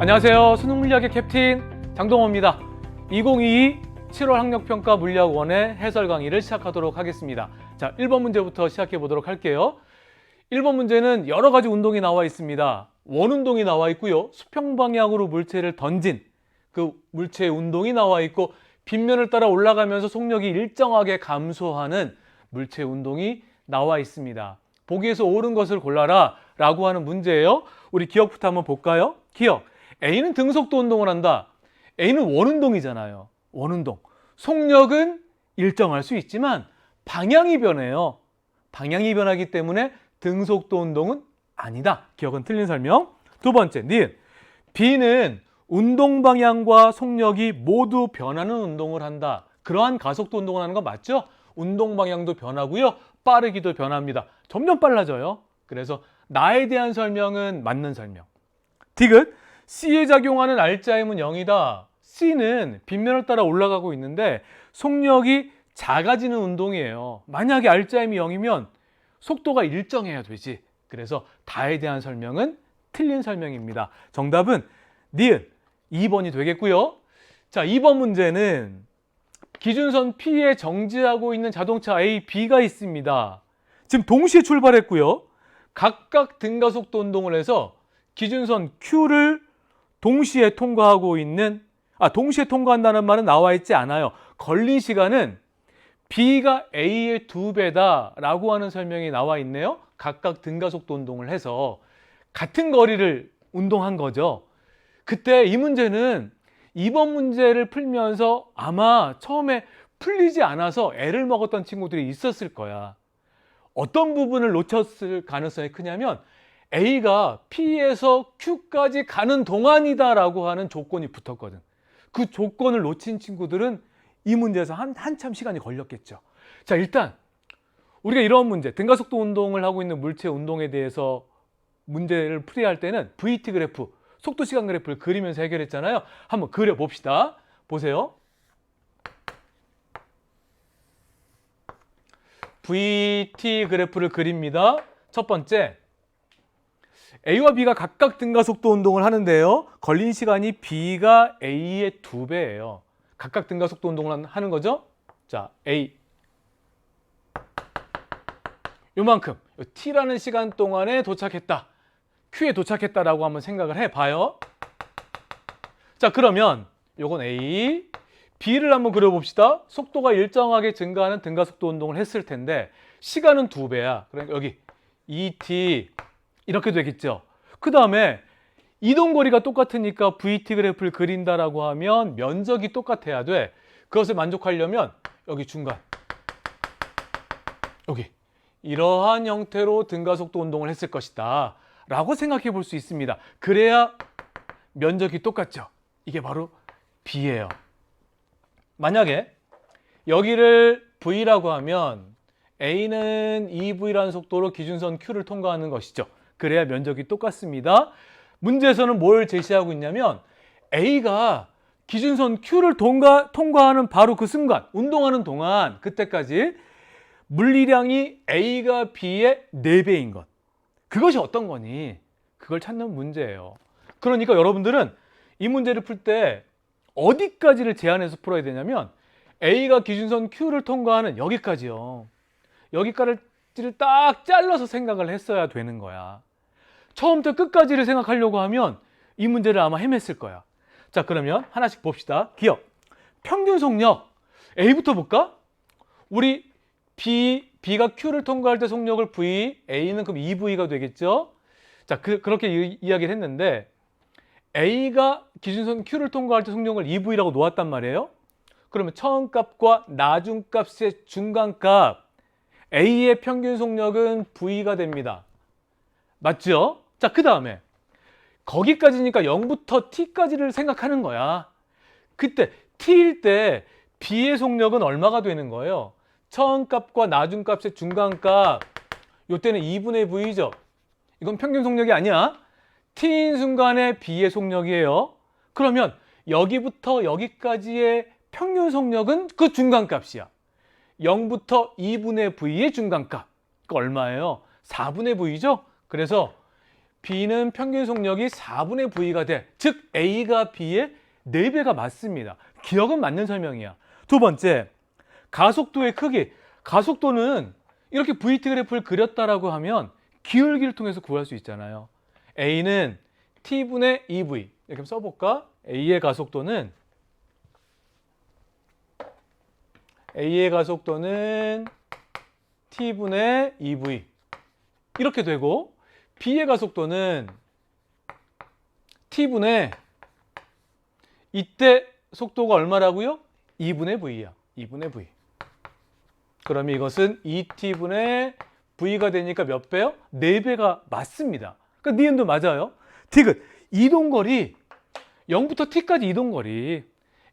안녕하세요. 수능물리학의 캡틴 장동호입니다. 2022 7월 학력평가 물리학1의 해설 강의를 시작하도록 하겠습니다. 자, 1번 문제부터 시작해 보도록 할게요. 1번 문제는 여러 가지 운동이 나와 있습니다. 원운동이 나와 있고요. 수평 방향으로 물체를 던진 그 물체의 운동이 나와 있고, 빗면을 따라 올라가면서 속력이 일정하게 감소하는 물체 운동이 나와 있습니다. 보기에서 옳은 것을 골라라 라고 하는 문제예요. 우리 기억부터 한번 볼까요? 기억. A는 등속도 운동을 한다. A는 원운동이잖아요. 원운동. 속력은 일정할 수 있지만 방향이 변해요. 방향이 변하기 때문에 등속도 운동은 아니다. 기억은 틀린 설명. 두 번째, 니은. B는 운동 방향과 속력이 모두 변하는 운동을 한다. 그러한 가속도 운동을 하는 거 맞죠? 운동 방향도 변하고요. 빠르기도 변합니다. 점점 빨라져요. 그래서 나에 대한 설명은 맞는 설명. 디귿. C에 작용하는 R자임은 0이다. C는 빗면을 따라 올라가고 있는데 속력이 작아지는 운동이에요. 만약에 R자임이 0이면 속도가 일정해야 되지. 그래서 다에 대한 설명은 틀린 설명입니다. 정답은 니은 2번이 되겠고요. 자, 2번 문제는 기준선 P에 정지하고 있는 자동차 A, B가 있습니다. 지금 동시에 출발했고요. 각각 등가속도 운동을 해서 기준선 Q를 동시에 통과하고 있는, 동시에 통과한다는 말은 나와 있지 않아요. 걸린 시간은 B가 A의 2배다 라고 하는 설명이 나와 있네요. 각각 등가속도 운동을 해서 같은 거리를 운동한 거죠. 그때 이 문제는 2번 문제를 풀면서 아마 처음에 풀리지 않아서 애를 먹었던 친구들이 있었을 거야. 어떤 부분을 놓쳤을 가능성이 크냐면 A가 P에서 Q까지 가는 동안이다 라고 하는 조건이 붙었거든. 그 조건을 놓친 친구들은 이 문제에서 한참 시간이 걸렸겠죠. 자, 일단 우리가 이런 문제, 등가속도 운동을 하고 있는 물체 운동에 대해서 문제를 풀이할 할 때는 VT 그래프, 속도 시간 그래프를 그리면서 해결했잖아요. 한번 그려봅시다. 보세요. VT 그래프를 그립니다. 첫 번째, A와 B가 각각 등가속도 운동을 하는데요. 걸린 시간이 B가 A의 2배예요. 각각 등가속도 운동을 하는 거죠. 자, A. 요만큼, T라는 시간 동안에 도착했다. Q에 도착했다라고 한번 생각을 해봐요. 자, 그러면 요건 A, B를 한번 그려봅시다. 속도가 일정하게 증가하는 등가속도 운동을 했을 텐데 시간은 2배야. 그러니까 여기 ET 이렇게 되겠죠. 그 다음에 이동거리가 똑같으니까 VT 그래프를 그린다라고 하면 면적이 똑같아야 돼. 그것을 만족하려면 여기 중간, 여기 이러한 형태로 등가속도 운동을 했을 것이다 라고 생각해 볼 수 있습니다. 그래야 면적이 똑같죠. 이게 바로 B예요. 만약에 여기를 V라고 하면 A는 EV라는 속도로 기준선 Q를 통과하는 것이죠. 그래야 면적이 똑같습니다. 문제에서는 뭘 제시하고 있냐면 A가 기준선 Q를 통과하는 바로 그 순간, 운동하는 동안 그때까지 물리량이 A가 B의 4배인 것. 그것이 어떤 거니? 그걸 찾는 문제예요. 그러니까 여러분들은 이 문제를 풀 때 어디까지를 제한해서 풀어야 되냐면 A가 기준선 Q를 통과하는 여기까지요. 여기까지를 딱 잘라서 생각을 했어야 되는 거야. 처음부터 끝까지를 생각하려고 하면 이 문제를 아마 헤맸을 거야. 자, 그러면 하나씩 봅시다. 기억. 평균 속력. A부터 볼까? 우리 B가 Q를 통과할 때 속력을 V, A는 그럼 2V가 되겠죠? 자, 그렇게 이야기를 했는데 A가 기준선 Q를 통과할 때 속력을 2V라고 놓았단 말이에요. 그러면 처음 값과 나중 값의 중간값 A의 평균 속력은 V가 됩니다. 맞죠? 자, 그 다음에 거기까지니까 0부터 T까지를 생각하는 거야. 그때 T일 때 B의 속력은 얼마가 되는 거예요? 처음 값과 나중 값의 중간값, 이때는 2분의 V죠. 이건 평균 속력이 아니야. T인 순간에 B의 속력이에요. 그러면 여기부터 여기까지의 평균 속력은 그 중간값이야. 0부터 2분의 V의 중간값. 그 얼마예요? 4분의 V죠? 그래서 B는 평균 속력이 4분의 V가 돼. 즉 A가 B의 4배가 맞습니다. 기억은 맞는 설명이야. 두 번째, 가속도의 크기. 가속도는 이렇게 VT 그래프를 그렸다라고 하면 기울기를 통해서 구할 수 있잖아요. A는 T분의 EV. 이렇게 써볼까? A의 가속도는 T분의 EV. 이렇게 되고, B의 가속도는 T분의, 이때 속도가 얼마라고요? 2분의 V야. 2분의 V. 그러면 이것은 2T분의 V가 되니까 몇 배요? 4배가 맞습니다. 그러니까 니은도 맞아요. 디귿. 이동거리. 0부터 T까지 이동거리.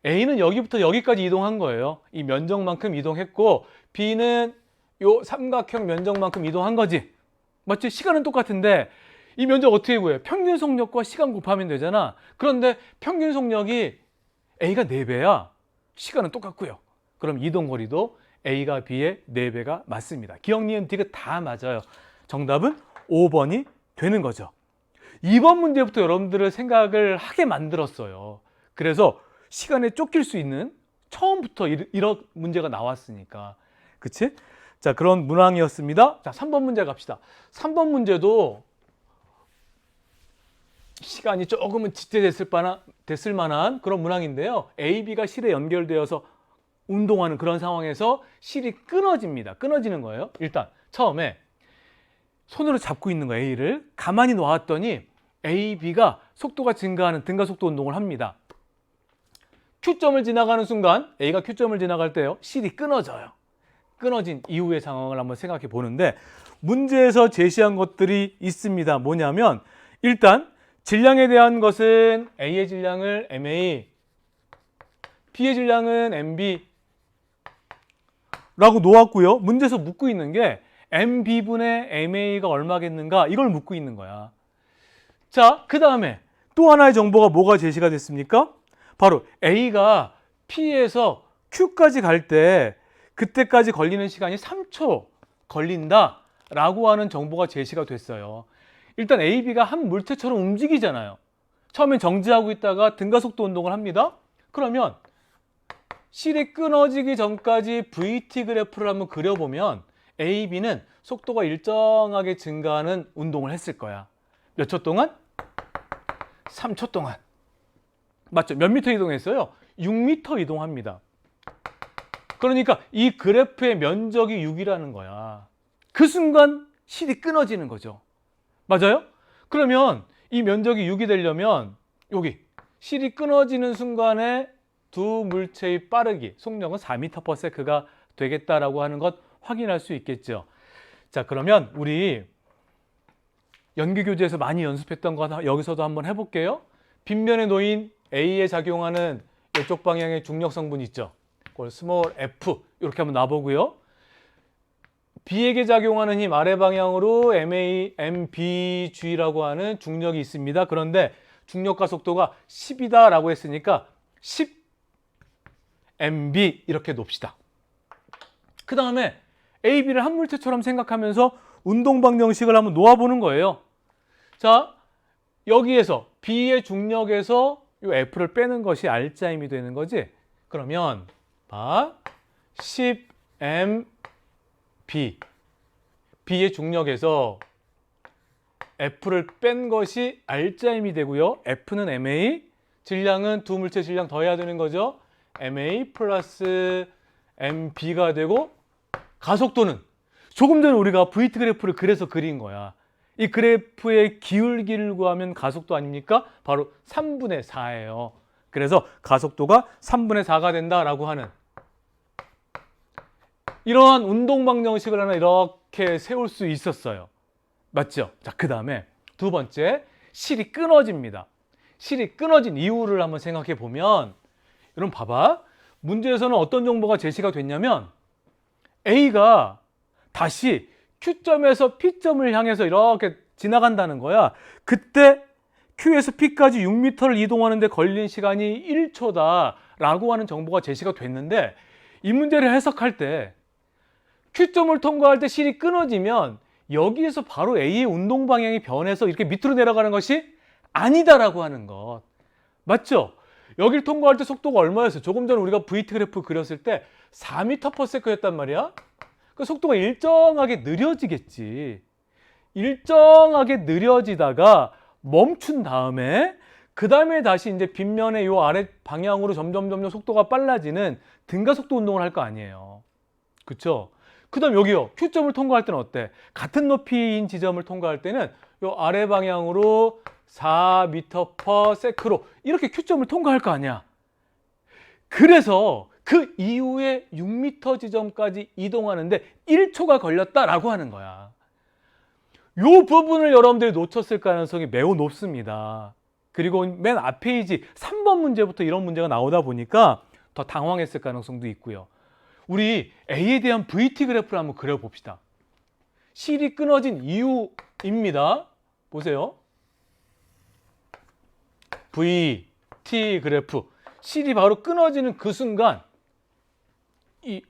A는 여기부터 여기까지 이동한 거예요. 이 면적만큼 이동했고, B는 요 삼각형 면적만큼 이동한 거지. 맞지? 시간은 똑같은데 이 면적 어떻게 구해요? 평균 속력과 시간 곱하면 되잖아. 그런데 평균 속력이 A가 4배야. 시간은 똑같고요. 그럼 이동거리도 A가 B의 4배가 맞습니다. 기억, 니은, 디귿 다 맞아요. 정답은 5번이 되는 거죠. 2번 문제부터 여러분들을 생각을 하게 만들었어요. 그래서 시간에 쫓길 수 있는, 처음부터 이런 문제가 나왔으니까. 그치? 자, 그런 문항이었습니다. 자, 3번 문제 갑시다. 3번 문제도 시간이 조금은 지체됐을 만한 그런 문항인데요. A, B가 실에 연결되어서 운동하는 그런 상황에서 실이 끊어집니다. 끊어지는 거예요. 일단 처음에 손으로 잡고 있는 거예요. A를 가만히 놔왔더니 A, B가 속도가 증가하는 등가속도 운동을 합니다. Q점을 지나가는 순간, A가 Q점을 지나갈 때요, 실이 끊어져요. 끊어진 이후의 상황을 한번 생각해 보는데, 문제에서 제시한 것들이 있습니다. 뭐냐면, 일단 질량에 대한 것은 A의 질량을 MA, B의 질량은 MB 라고 놓았고요. 문제에서 묻고 있는 게 MB분의 MA가 얼마겠는가, 이걸 묻고 있는 거야. 자, 그 다음에 또 하나의 정보가 뭐가 제시가 됐습니까? 바로 A가 P에서 Q까지 갈 때 그때까지 걸리는 시간이 3초 걸린다 라고 하는 정보가 제시가 됐어요. 일단 A, B가 한 물체처럼 움직이잖아요. 처음엔 정지하고 있다가 등가속도 운동을 합니다. 그러면 실이 끊어지기 전까지 VT 그래프를 한번 그려보면 A, B는 속도가 일정하게 증가하는 운동을 했을 거야. 몇 초 동안? 3초 동안. 맞죠? 몇 미터 이동했어요? 6미터 이동합니다. 그러니까 이 그래프의 면적이 6이라는 거야. 그 순간 실이 끊어지는 거죠. 맞아요? 그러면 이 면적이 6이 되려면 여기 실이 끊어지는 순간에 두 물체의 빠르기, 속력은 4m/s가 되겠다라고 하는 것 확인할 수 있겠죠. 자, 그러면 우리 연기교재에서 많이 연습했던 거 여기서도 한번 해볼게요. 빗면에 놓인 A에 작용하는 이쪽 방향의 중력 성분 있죠. 그걸 스몰 f 이렇게 한번 놔보고요. B에게 작용하는 힘 아래 방향으로 MBG라고 하는 중력이 있습니다. 그런데 중력과 속도가 10이다 라고 했으니까 10MB 이렇게 놓읍시다. 그 다음에 A, B를 한 물체처럼 생각하면서 운동 방정식을 한번 놓아보는 거예요. 자, 여기에서 B의 중력에서 이 F를 빼는 것이 R자임이 되는 거지. 그러면 봐, 10MB B의 중력에서 F를 뺀 것이 R자임이 되고요. F는 MA, 질량은 두 물체 질량 더해야 되는 거죠. MA 플러스 MB가 되고, 가속도는 조금 전에 우리가 VT 그래프를 그래서 그린 거야. 이 그래프의 기울기를 구하면 가속도 아닙니까? 바로 3분의 4예요. 그래서 가속도가 3분의 4가 된다라고 하는 이러한 운동 방정식을 하나 이렇게 세울 수 있었어요. 맞죠? 자, 그 다음에 두 번째, 실이 끊어집니다. 실이 끊어진 이유를 한번 생각해 보면, 여러분 봐봐. 문제에서는 어떤 정보가 제시가 됐냐면 A가 다시 Q점에서 P점을 향해서 이렇게 지나간다는 거야. 그때 Q에서 P까지 6m를 이동하는데 걸린 시간이 1초다라고 하는 정보가 제시가 됐는데, 이 문제를 해석할 때 Q점을 통과할 때 실이 끊어지면 여기에서 바로 A의 운동 방향이 변해서 이렇게 밑으로 내려가는 것이 아니다라고 하는 것. 맞죠? 여기를 통과할 때 속도가 얼마였어요? 조금 전에 우리가 VT 그래프 그렸을 때 4m/s였단 말이야. 그 속도가 일정하게 느려지겠지. 일정하게 느려지다가 멈춘 다음에 그 다음에 다시 이제 빗면의 요 아래 방향으로 점점 속도가 빨라지는 등가속도 운동을 할 거 아니에요. 그쵸? 그 다음 여기요. Q점을 통과할 때는 어때? 같은 높이인 지점을 통과할 때는 요 아래 방향으로 4m/s로 이렇게 Q점을 통과할 거 아니야. 그래서 그 이후에 6m 지점까지 이동하는데 1초가 걸렸다라고 하는 거야. 요 부분을 여러분들이 놓쳤을 가능성이 매우 높습니다. 그리고 맨 앞 페이지 3번 문제부터 이런 문제가 나오다 보니까 더 당황했을 가능성도 있고요. 우리 A에 대한 VT 그래프를 한번 그려봅시다. 실이 끊어진 이유입니다. 보세요. VT 그래프. 실이 바로 끊어지는 그 순간 이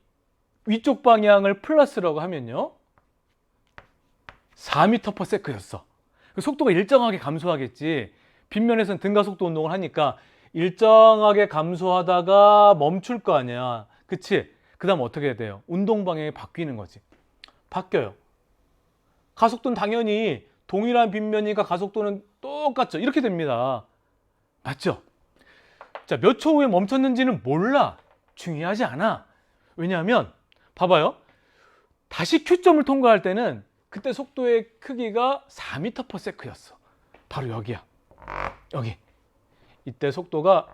위쪽 방향을 플러스라고 하면요. 4m/s였어. 속도가 일정하게 감소하겠지. 빗면에서는 등가속도 운동을 하니까 일정하게 감소하다가 멈출 거 아니야. 그치? 그 다음 어떻게 해야 돼요? 운동 방향이 바뀌는 거지. 바뀌어요. 가속도는 당연히 동일한 빗면이니까 가속도는 똑같죠. 이렇게 됩니다. 맞죠? 자, 몇 초 후에 멈췄는지는 몰라. 중요하지 않아. 왜냐하면 봐봐요. 다시 Q점을 통과할 때는 그때 속도의 크기가 4m/s였어. 바로 여기야. 여기. 이때 속도가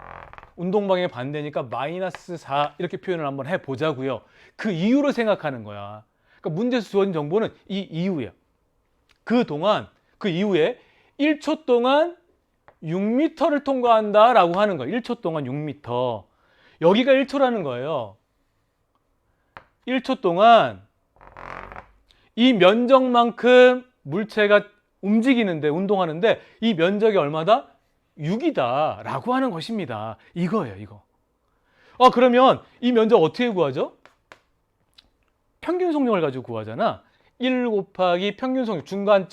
운동 방향의 반대니까 -4 이렇게 표현을 한번 해보자고요. 그 이유로 생각하는 거야. 그러니까 문제에서 주어진 정보는 이 이유야. 그 이후에 1초 동안 6m를 통과한다라고 하는 거야. 1초 동안 6m. 여기가 1초라는 거예요. 1초 동안 이 면적만큼 물체가 움직이는데, 운동하는데 이 면적이 얼마다? 6이다 라고 하는 것입니다. 이거예요, 이거. 그러면 이 면적 어떻게 구하죠? 평균 속력을 가지고 구하잖아. 1 곱하기 평균 속력, 중간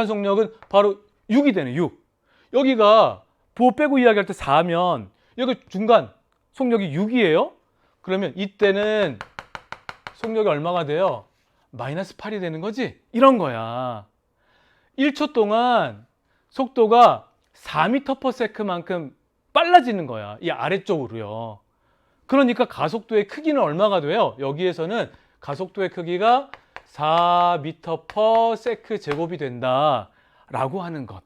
속력은 바로 6이 되네, 6. 여기가 부호 빼고 이야기할 때 4면 여기 중간 속력이 6이에요. 그러면 이때는 속력이 얼마가 돼요? -8이 되는 거지? 이런 거야. 1초 동안 속도가 4m/s만큼 빨라지는 거야. 이 아래쪽으로요. 그러니까 가속도의 크기는 얼마가 돼요? 여기에서는 가속도의 크기가 4m/s 제곱이 된다라고 하는 것.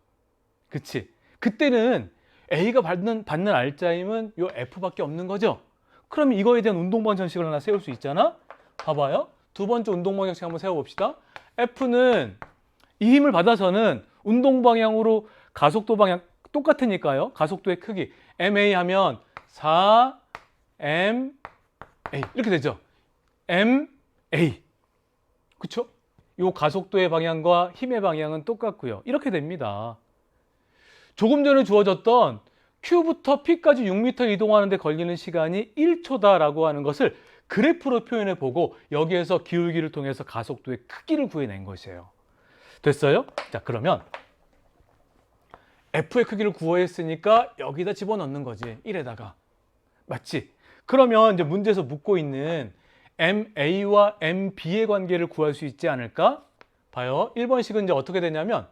그치? 그때는 A가 받는 알짜임은 요 F밖에 없는 거죠. 그럼 이거에 대한 운동방향 전식을 하나 세울 수 있잖아. 봐봐요. 두 번째 운동방향 전식 한번 세워봅시다. F는 이 힘을 받아서는 운동방향으로 가속도 방향 똑같으니까요. 가속도의 크기 MA 하면 4MA 이렇게 되죠. MA. 그쵸? 요 가속도의 방향과 힘의 방향은 똑같고요. 이렇게 됩니다. 조금 전에 주어졌던 Q부터 P까지 6m 이동하는데 걸리는 시간이 1초다라고 하는 것을 그래프로 표현해 보고 여기에서 기울기를 통해서 가속도의 크기를 구해낸 것이에요. 됐어요? 자, 그러면 F의 크기를 구했으니까 여기다 집어넣는 거지. 1에다가. 맞지? 그러면 이제 문제에서 묻고 있는 MA와 MB의 관계를 구할 수 있지 않을까? 봐요. 1번식은 이제 어떻게 되냐면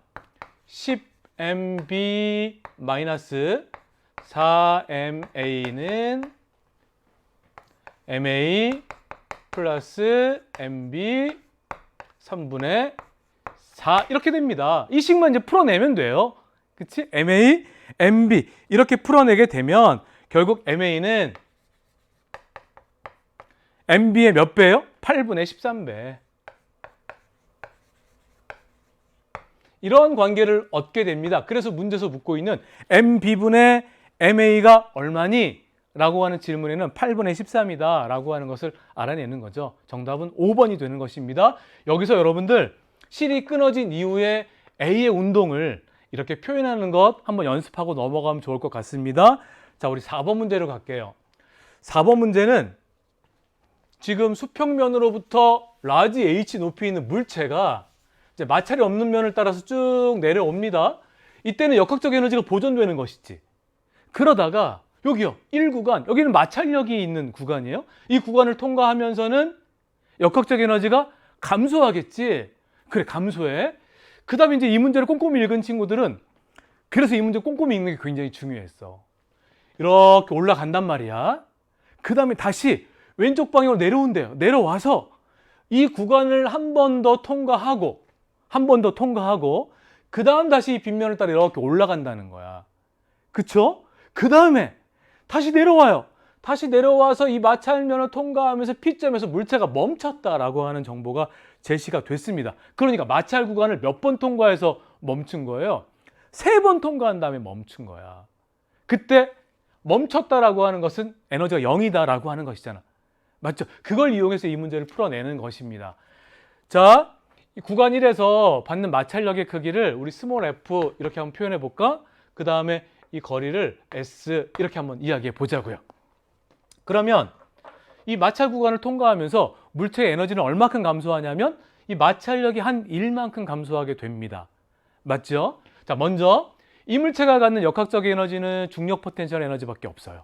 10MB 마이너스 4MA는 MA 플러스 MB 3분의 4 이렇게 됩니다. 이 식만 이제 풀어내면 돼요. 그치? MA, MB 이렇게 풀어내게 되면 결국 MA는 MB의 몇 배예요? 8분의 13배. 이런 관계를 얻게 됩니다. 그래서 문제에서 묻고 있는 MB분의 MA가 얼마니? 라고 하는 질문에는 8분의 13이다 라고 하는 것을 알아내는 거죠. 정답은 5번이 되는 것입니다. 여기서 여러분들 실이 끊어진 이후에 A의 운동을 이렇게 표현하는 것 한번 연습하고 넘어가면 좋을 것 같습니다. 자, 우리 4번 문제로 갈게요. 4번 문제는 지금 수평면으로부터 라지 H 높이 있는 물체가 이제 마찰이 없는 면을 따라서 쭉 내려옵니다. 이때는 역학적 에너지가 보존되는 것이지. 그러다가 여기요, 1구간, 여기는 마찰력이 있는 구간이에요. 이 구간을 통과하면서는 역학적 에너지가 감소하겠지. 그래, 감소해. 그 다음에 이제 이 문제를 꼼꼼히 읽은 친구들은 그래서 이 문제 꼼꼼히 읽는 게 굉장히 중요했어. 이렇게 올라간단 말이야. 그 다음에 다시 왼쪽 방향으로 내려온대요. 내려와서 이 구간을 한 번 더 통과하고 그 다음 다시 이 빗면을 따라 이렇게 올라간다는 거야. 그쵸? 그 다음에 다시 내려와요. 다시 내려와서 이 마찰면을 통과하면서 P점에서 물체가 멈췄다라고 하는 정보가 제시가 됐습니다. 그러니까 마찰 구간을 몇 번 통과해서 멈춘 거예요? 3번 통과한 다음에 멈춘 거야. 그때 멈췄다라고 하는 것은 에너지가 0이다라고 하는 것이잖아. 맞죠? 그걸 이용해서 이 문제를 풀어내는 것입니다. 자, 이 구간 1에서 받는 마찰력의 크기를 우리 스몰 f 이렇게 한번 표현해 볼까? 그 다음에 이 거리를 s 이렇게 한번 이야기해 보자고요. 그러면 이 마찰 구간을 통과하면서 물체의 에너지는 얼마큼 감소하냐면 이 마찰력이 한 1만큼 감소하게 됩니다. 맞죠? 자, 먼저 이 물체가 갖는 역학적 에너지는 중력 포텐셜 에너지밖에 없어요.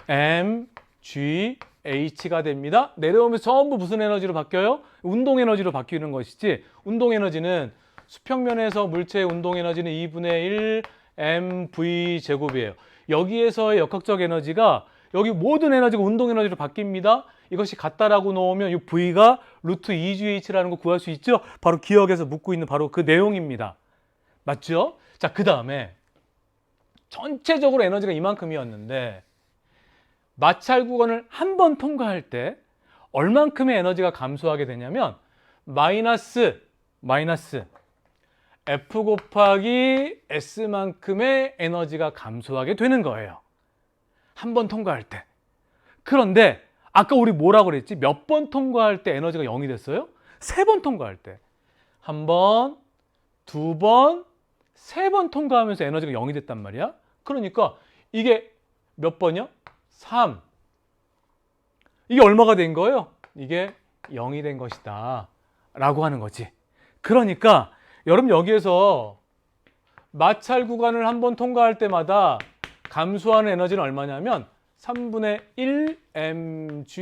m, g, h가 됩니다. 내려오면서 전부 무슨 에너지로 바뀌어요? 운동 에너지로 바뀌는 것이지, 운동 에너지는 수평면에서 물체의 운동 에너지는 2분의 1 mv 제곱이에요. 여기에서의 역학적 에너지가 여기 모든 에너지가 운동 에너지로 바뀝니다. 이것이 같다라고 놓으면 이 v가 루트 2gh라는 거 구할 수 있죠? 바로 기억에서 묻고 있는 바로 그 내용입니다. 맞죠? 자, 그 다음에 전체적으로 에너지가 이만큼이었는데 마찰 구간을 한 번 통과할 때 얼만큼의 에너지가 감소하게 되냐면 마이너스 F 곱하기 S만큼의 에너지가 감소하게 되는 거예요. 한 번 통과할 때. 그런데 아까 우리 뭐라고 그랬지? 몇 번 통과할 때 에너지가 0이 됐어요? 3번 통과할 때. 한 번, 2번, 3번 통과하면서 에너지가 0이 됐단 말이야. 그러니까 이게 몇 번이요? 3. 이게 얼마가 된 거예요? 이게 0이 된 것이다 라고 하는 거지. 그러니까 여러분 여기에서 마찰 구간을 한번 통과할 때마다 감소하는 에너지는 얼마냐면 3분의 1 mgh만큼의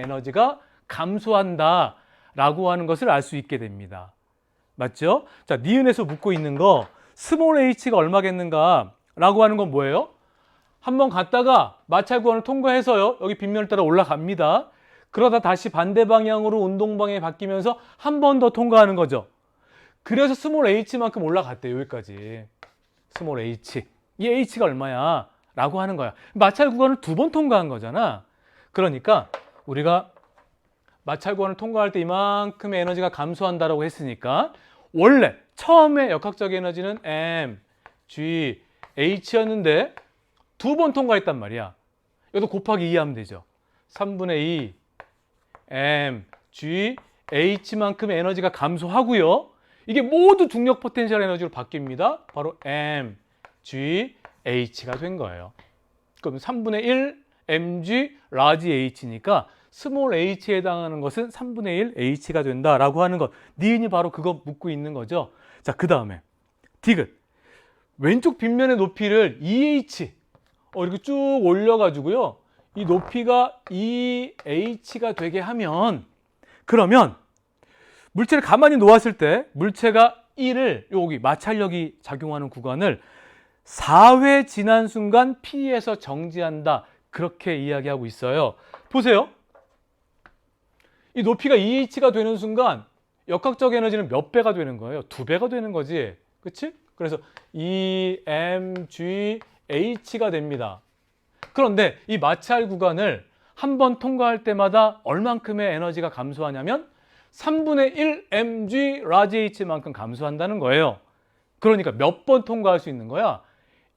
에너지가 감소한다 라고 하는 것을 알 수 있게 됩니다. 맞죠? 자, 니은에서 묻고 있는 거 스몰 h가 얼마겠는가 라고 하는 건 뭐예요? 한번 갔다가 마찰 구간을 통과해서요, 여기 빗면을 따라 올라갑니다. 그러다 다시 반대 방향으로 운동 방향이 바뀌면서 한 번 더 통과하는 거죠. 그래서 스몰 h만큼 올라갔대요. 여기까지. 스몰 h. 이 h가 얼마야? 라고 하는 거야. 마찰 구간을 2번 통과한 거잖아. 그러니까 우리가 마찰 구간을 통과할 때 이만큼의 에너지가 감소한다라고 했으니까 원래 처음에 역학적 에너지는 m, g, h였는데 2번 통과했단 말이야. 이것도 곱하기 2 하면 되죠. 3분의 2 m, g, h만큼의 에너지가 감소하고요. 이게 모두 중력 포텐셜 에너지로 바뀝니다. 바로 m, g, h가 된 거예요. 그럼 3분의 1 mg 라지 h니까 스몰 h에 해당하는 것은 3분의 1 h가 된다라고 하는 것. 니은이 바로 그거 묻고 있는 거죠. 자, 그 다음에 디귿. 왼쪽 빗면의 높이를 EH 이렇게 쭉 올려가지고요. 이 높이가 EH가 되게 하면 그러면 물체를 가만히 놓았을 때 물체가 1을 여기 마찰력이 작용하는 구간을 4회 지난 순간 P에서 정지한다. 그렇게 이야기하고 있어요. 보세요. 이 높이가 EH가 되는 순간 역학적 에너지는 몇 배가 되는 거예요? 2배가 되는 거지. 그치? 그래서 EMGH가 됩니다. 그런데 이 마찰 구간을 한 번 통과할 때마다 얼만큼의 에너지가 감소하냐면 3분의 1 mg 라지 h만큼 감소한다는 거예요. 그러니까 몇 번 통과할 수 있는 거야?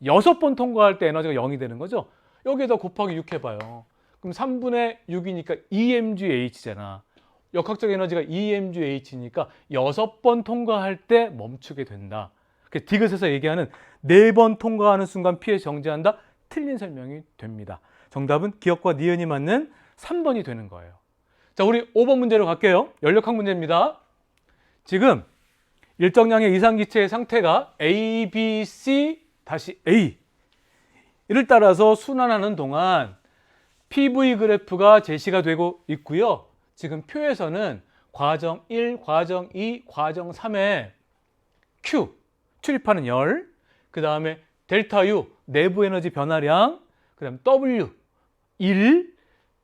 6번 통과할 때 에너지가 0이 되는 거죠. 여기에다 곱하기 6 해봐요. 그럼 3분의 6이니까 EMGH잖아. 역학적 에너지가 EMGH니까 6번 통과할 때 멈추게 된다. 디귿에서 얘기하는 4번 통과하는 순간 P에 정지한다. 틀린 설명이 됩니다. 정답은 기억과 니은이 맞는 3번이 되는 거예요. 자, 우리 5번 문제로 갈게요. 연력학 문제입니다. 지금 일정량의 이상기체의 상태가 A, B, C, A 이를 따라서 순환하는 동안 PV 그래프가 제시가 되고 있고요. 지금 표에서는 과정 1, 과정 2, 과정 3에 Q, 출입하는 열, 그 다음에 델타 U, 내부 에너지 변화량, 그 다음 W, 1,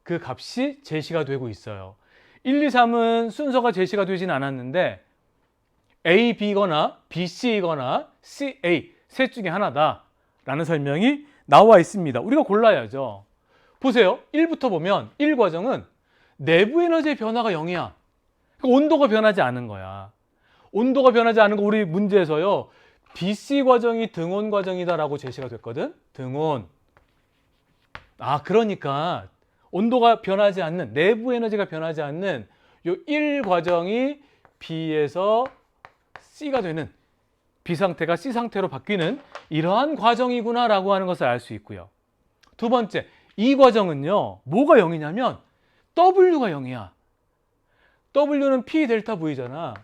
그 값이 제시가 되고 있어요. 1, 2, 3은 순서가 제시가 되진 않았는데 A, B거나 B, C이거나 C, A 셋 중에 하나다 라는 설명이 나와 있습니다. 우리가 골라야죠. 보세요. 1부터 보면 1과정은 내부 에너지의 변화가 0이야. 온도가 변하지 않은 거야. 온도가 변하지 않은 거 우리 문제에서요. BC 과정이 등온 과정이다라고 제시가 됐거든. 등온. 그러니까 온도가 변하지 않는, 내부 에너지가 변하지 않는 요 1과정이 B에서 C가 되는, B 상태가 C 상태로 바뀌는 이러한 과정이구나라고 하는 것을 알 수 있고요. 두 번째, 이 과정은요. 뭐가 0이냐면 W가 0이야. W는 P 델타 V잖아.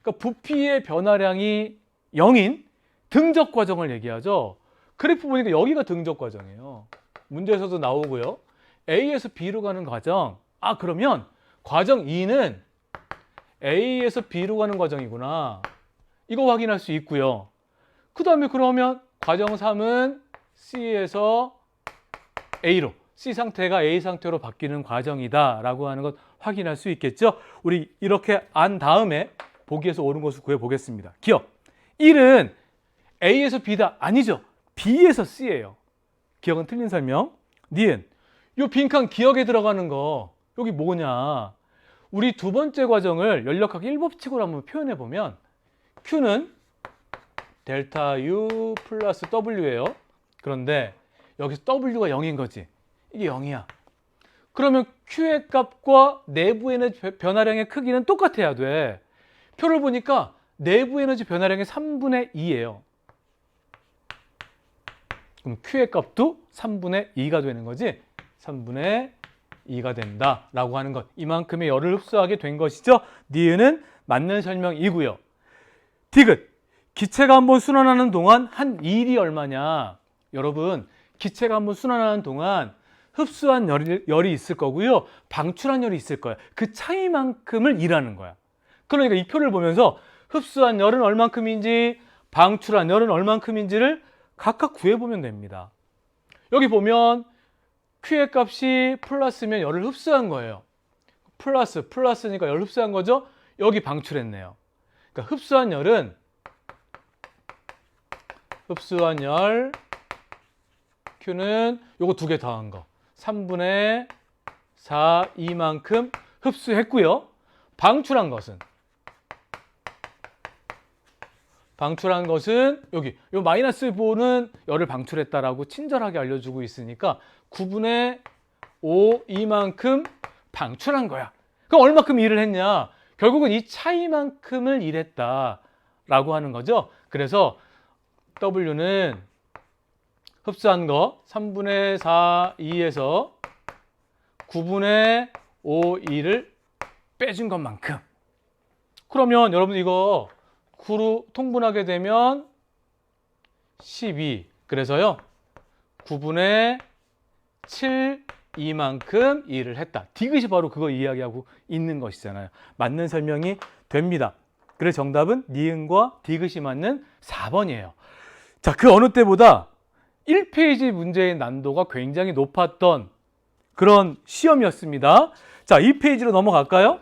그러니까 부피의 변화량이 0인 등적 과정을 얘기하죠. 그래프 보니까 여기가 등적 과정이에요. 문제에서도 나오고요. A에서 B로 가는 과정. 그러면 과정 2는 A에서 B로 가는 과정이구나. 이거 확인할 수 있고요. 그 다음에 그러면 과정 3은 C에서 A로, C 상태가 A 상태로 바뀌는 과정이다 라고 하는 것 확인할 수 있겠죠. 우리 이렇게 안 다음에 보기에서 옳은 것을 구해보겠습니다. 기억, 1은 A에서 B다. 아니죠. B에서 C예요. 기억은 틀린 설명. 니은, 요 빈칸 기억에 들어가는 거 여기 뭐냐. 우리 두 번째 과정을 연력학 1법칙으로 한번 표현해 보면 Q는 델타 U 플러스 W예요. 그런데 여기서 W가 0인 거지. 이게 0이야. 그러면 Q의 값과 내부 에너지 변화량의 크기는 똑같아야 돼. 표를 보니까 내부 에너지 변화량의 3분의 2예요. 그럼 Q의 값도 3분의 2가 되는 거지. 3분의 2가 된다라고 하는 것. 이만큼의 열을 흡수하게 된 것이죠. 니은은 맞는 설명이고요. 디귿, 기체가 한번 순환하는 동안 한 일이 얼마냐. 여러분, 기체가 한번 순환하는 동안 흡수한 열이 있을 거고요. 방출한 열이 있을 거야. 그 차이만큼을 일하는 거야. 그러니까 이 표를 보면서 흡수한 열은 얼만큼인지 방출한 열은 얼만큼인지를 각각 구해보면 됩니다. 여기 보면 Q의 값이 플러스면 열을 흡수한 거예요. 플러스니까 열 흡수한 거죠. 여기 방출했네요. 그러니까 흡수한 열 Q는 요거 두 개 더한 거 3분의 4 이만큼 흡수했고요. 방출한 것은 여기 요 마이너스 5는 열을 방출했다라고 친절하게 알려주고 있으니까 9분의 5 이만큼 방출한 거야. 그럼 얼마큼 일을 했냐? 결국은 이 차이만큼을 일했다라고 하는 거죠. 그래서 W는 흡수한 거 3분의 4, 2에서 9분의 5, 2를 빼준 것만큼. 그러면 여러분 이거 9로 통분하게 되면 12. 그래서요 9분의 7 이만큼 일을 했다. 디귿이 바로 그거 이야기하고 있는 것이잖아요. 맞는 설명이 됩니다. 그래서 정답은 니은과 디귿이 맞는 4번이에요. 자, 그 어느 때보다 1페이지 문제의 난도가 굉장히 높았던 그런 시험이었습니다. 자, 2페이지로 넘어갈까요?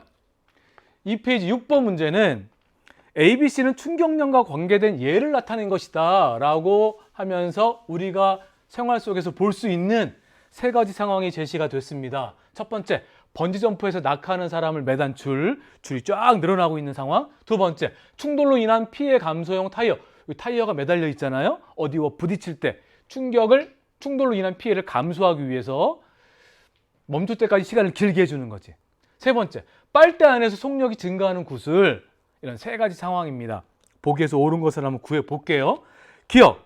2페이지 6번 문제는 ABC는 충격량과 관계된 예를 나타낸 것이다 라고 하면서 우리가 생활 속에서 볼 수 있는 세 가지 상황이 제시가 됐습니다. 첫 번째, 번지점프에서 낙하하는 사람을 매단 줄이 쫙 늘어나고 있는 상황. 두 번째, 충돌로 인한 피해 감소용 타이어. 타이어가 매달려 있잖아요. 어디와 부딪힐 때 충돌로 인한 피해를 감소하기 위해서 멈출 때까지 시간을 길게 해주는 거지. 세 번째, 빨대 안에서 속력이 증가하는 구슬. 이런 세 가지 상황입니다. 보기에서 옳은 것을 한번 구해 볼게요. 기억,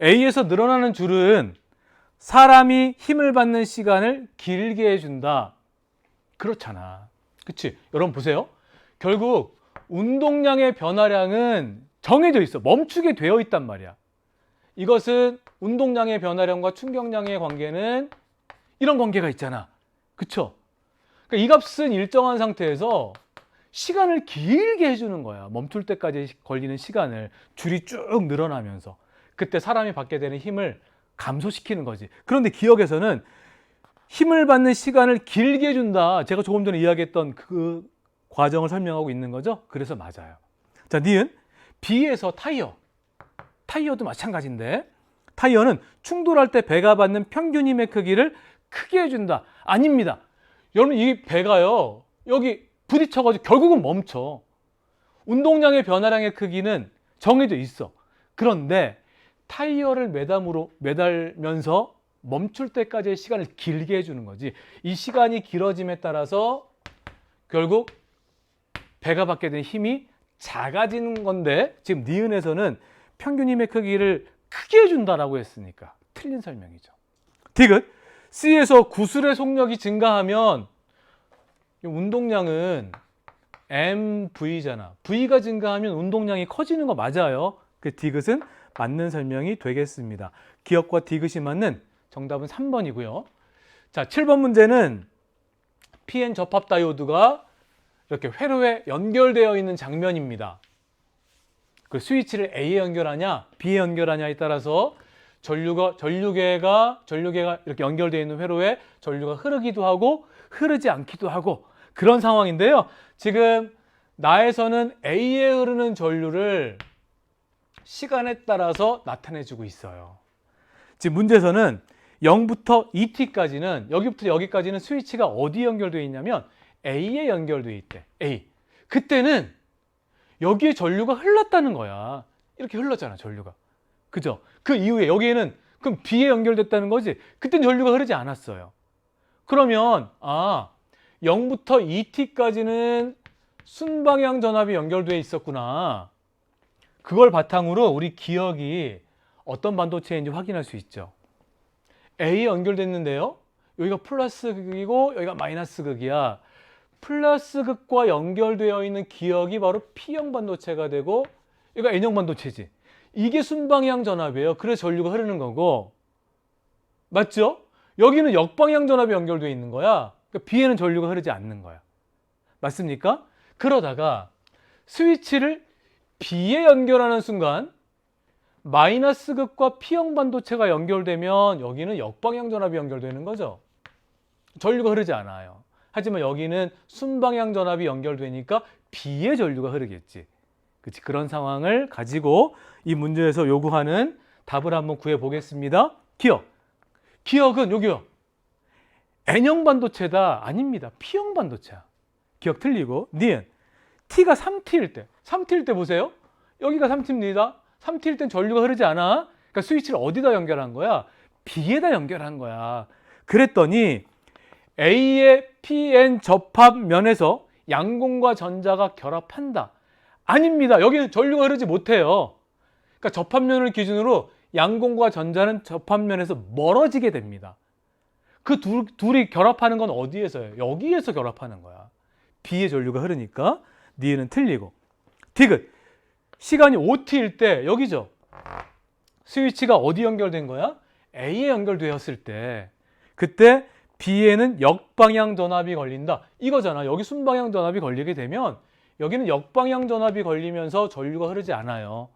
A에서 늘어나는 줄은 사람이 힘을 받는 시간을 길게 해준다. 그렇잖아. 그치? 여러분 보세요. 결국 운동량의 변화량은 정해져 있어. 멈추게 되어 있단 말이야. 이것은 운동량의 변화량과 충격량의 관계는 이런 관계가 있잖아. 그쵸? 그러니까 이 값은 일정한 상태에서 시간을 길게 해주는 거야. 멈출 때까지 걸리는 시간을 줄이 쭉 늘어나면서 그때 사람이 받게 되는 힘을 감소시키는 거지. 그런데 기억에서는 힘을 받는 시간을 길게 해준다. 제가 조금 전에 이야기했던 그 과정을 설명하고 있는 거죠. 그래서 맞아요. 자, 니은 B에서 타이어도 마찬가지인데 타이어는 충돌할 때 배가 받는 평균 힘의 크기를 크게 해준다. 아닙니다. 여러분 이 배가요 여기 부딪혀가지고 결국은 멈춰. 운동량의 변화량의 크기는 정해져 있어. 그런데 타이어를 매달면서 멈출 때까지의 시간을 길게 해주는 거지. 이 시간이 길어짐에 따라서 결국 배가 받게 된 힘이 작아지는 건데 지금 니은에서는 평균 힘의 크기를 크게 해준다라고 했으니까 틀린 설명이죠. 디귿 C에서 구슬의 속력이 증가하면 운동량은 MV잖아. V가 증가하면 운동량이 커지는 거 맞아요. 그 디귿은 맞는 설명이 되겠습니다. 기억과 디귿이 맞는 정답은 3번이고요. 자, 7번 문제는 PN 접합 다이오드가 이렇게 회로에 연결되어 있는 장면입니다. 그 스위치를 A에 연결하냐, B에 연결하냐에 따라서 전류계가 이렇게 연결되어 있는 회로에 전류가 흐르기도 하고 흐르지 않기도 하고 그런 상황인데요. 지금 나에서는 A에 흐르는 전류를 시간에 따라서 나타내주고 있어요. 지금 문제에서는 0부터 2t까지는 여기부터 여기까지는 스위치가 어디에 연결되어 있냐면 A에 연결되어 있대. A. 그때는 여기에 전류가 흘렀다는 거야. 이렇게 흘렀잖아, 전류가. 그죠? 그 이후에 여기에는 그럼 B에 연결됐다는 거지. 그때는 전류가 흐르지 않았어요. 그러면 0부터 2t까지는 순방향 전압이 연결되어 있었구나. 그걸 바탕으로 우리 기억이 어떤 반도체인지 확인할 수 있죠. A에 연결됐는데요. 여기가 플러스 극이고 여기가 마이너스 극이야. 플러스 극과 연결되어 있는 기억이 바로 P형 반도체가 되고 여기가 N형 반도체지. 이게 순방향 전압이에요. 그래서 전류가 흐르는 거고. 맞죠? 여기는 역방향 전압이 연결되어 있는 거야. 그러니까 B에는 전류가 흐르지 않는 거야. 맞습니까? 그러다가 스위치를 B에 연결하는 순간 마이너스 극과 P형 반도체가 연결되면 여기는 역방향 전압이 연결되는 거죠. 전류가 흐르지 않아요. 하지만 여기는 순방향 전압이 연결되니까 B에 전류가 흐르겠지. 그치? 그런 상황을 가지고 이 문제에서 요구하는 답을 한번 구해 보겠습니다. 기억은 여기요. N형 반도체다. 아닙니다. P형 반도체야. 기억 틀리고. 니은 T가 3T일 때 보세요. 여기가 3T입니다. 3T일 땐 전류가 흐르지 않아. 그러니까 스위치를 어디다 연결한 거야? B에다 연결한 거야. 그랬더니 A의 PN 접합면에서 양공과 전자가 결합한다. 아닙니다. 여기는 전류가 흐르지 못해요. 그러니까 접합면을 기준으로 양공과 전자는 접합면에서 멀어지게 됩니다. 그 둘이 결합하는 건 어디에서요? 여기에서 결합하는 거야. B에 전류가 흐르니까 니은 틀리고. 디귿 시간이 5t일 때 여기죠. 스위치가 어디 연결된 거야? A에 연결되었을 때 그때 B에는 역방향 전압이 걸린다. 이거잖아. 여기 순방향 전압이 걸리게 되면 여기는 역방향 전압이 걸리면서 전류가 흐르지 않아요.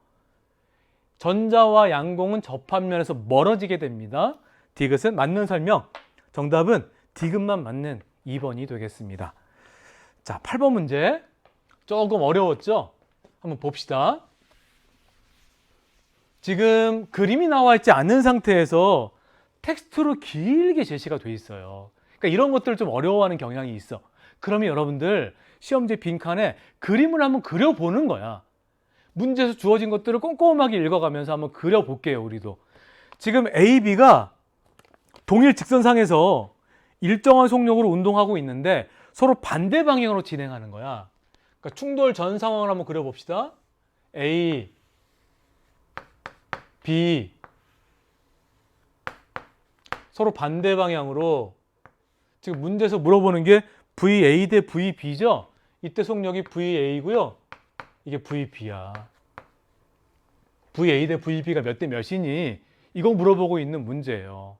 전자와 양공은 접합면에서 멀어지게 됩니다. 디귿은 맞는 설명. 정답은 디귿만 맞는 2번이 되겠습니다. 자, 8번 문제. 조금 어려웠죠? 한번 봅시다. 지금 그림이 나와 있지 않은 상태에서 텍스트로 길게 제시가 돼 있어요. 그러니까 이런 것들을 좀 어려워하는 경향이 있어. 그러면 여러분들 시험지 빈칸에 그림을 한번 그려보는 거야. 문제에서 주어진 것들을 꼼꼼하게 읽어가면서 한번 그려볼게요, 우리도. 지금 A, B가 동일 직선상에서 일정한 속력으로 운동하고 있는데 서로 반대 방향으로 진행하는 거야. 그러니까 충돌 전 상황을 한번 그려봅시다. A, B 서로 반대 방향으로 지금 문제에서 물어보는 게 VA 대 VB죠? 이때 속력이 VA고요. 이게 VB야. VA 대 VB가 몇 대 몇이니? 이거 물어보고 있는 문제예요.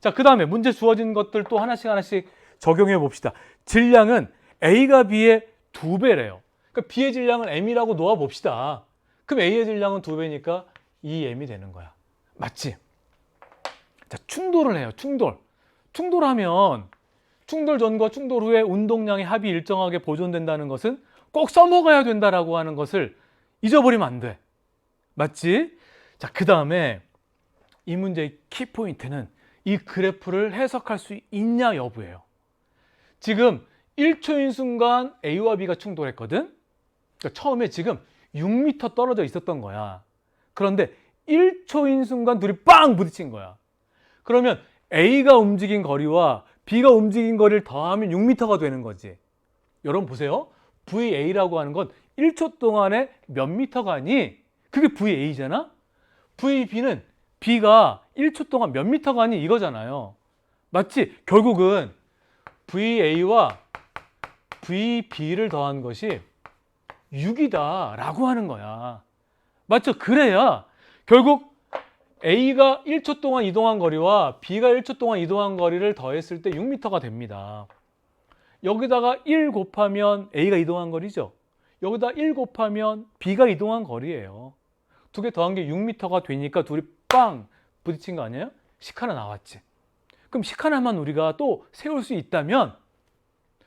자, 그 다음에 문제 주어진 것들 또 하나씩 적용해 봅시다. 질량은 A가 B의 2배래요. 그러니까 B의 질량은 M이라고 놓아 봅시다. 그럼 A의 질량은 2배니까 2M이 되는 거야. 맞지? 자, 충돌을 해요. 충돌하면 충돌 전과 충돌 후에 운동량의 합이 일정하게 보존된다는 것은 꼭 써먹어야 된다라고 하는 것을 잊어버리면 안 돼. 맞지? 자, 그 다음에 이 문제의 키포인트는 이 그래프를 해석할 수 있냐 여부예요. 지금 1초인 순간 A와 B가 충돌했거든? 그러니까 처음에 지금 6m 떨어져 있었던 거야. 그런데 1초인 순간 둘이 빵 부딪힌 거야. 그러면 A가 움직인 거리와 B가 움직인 거리를 더하면 6m가 되는 거지. 여러분 보세요. VA라고 하는 건 1초 동안에 몇 미터가 아니? 그게 VA잖아? VB는 B가 1초 동안 몇 미터가 아니? 이거잖아요. 맞지? 결국은 VA와 VB를 더한 것이 6이다 라고 하는 거야. 맞죠? 그래야 결국 A가 1초 동안 이동한 거리와 B가 1초 동안 이동한 거리를 더했을 때 6m가 됩니다. 여기다가 1 곱하면 A가 이동한 거리죠. 여기다 1 곱하면 B가 이동한 거리예요. 두 개 더한 게 6m가 되니까 둘이 빵 부딪힌 거 아니에요? 식 하나 나왔지. 그럼 식 하나만 우리가 또 세울 수 있다면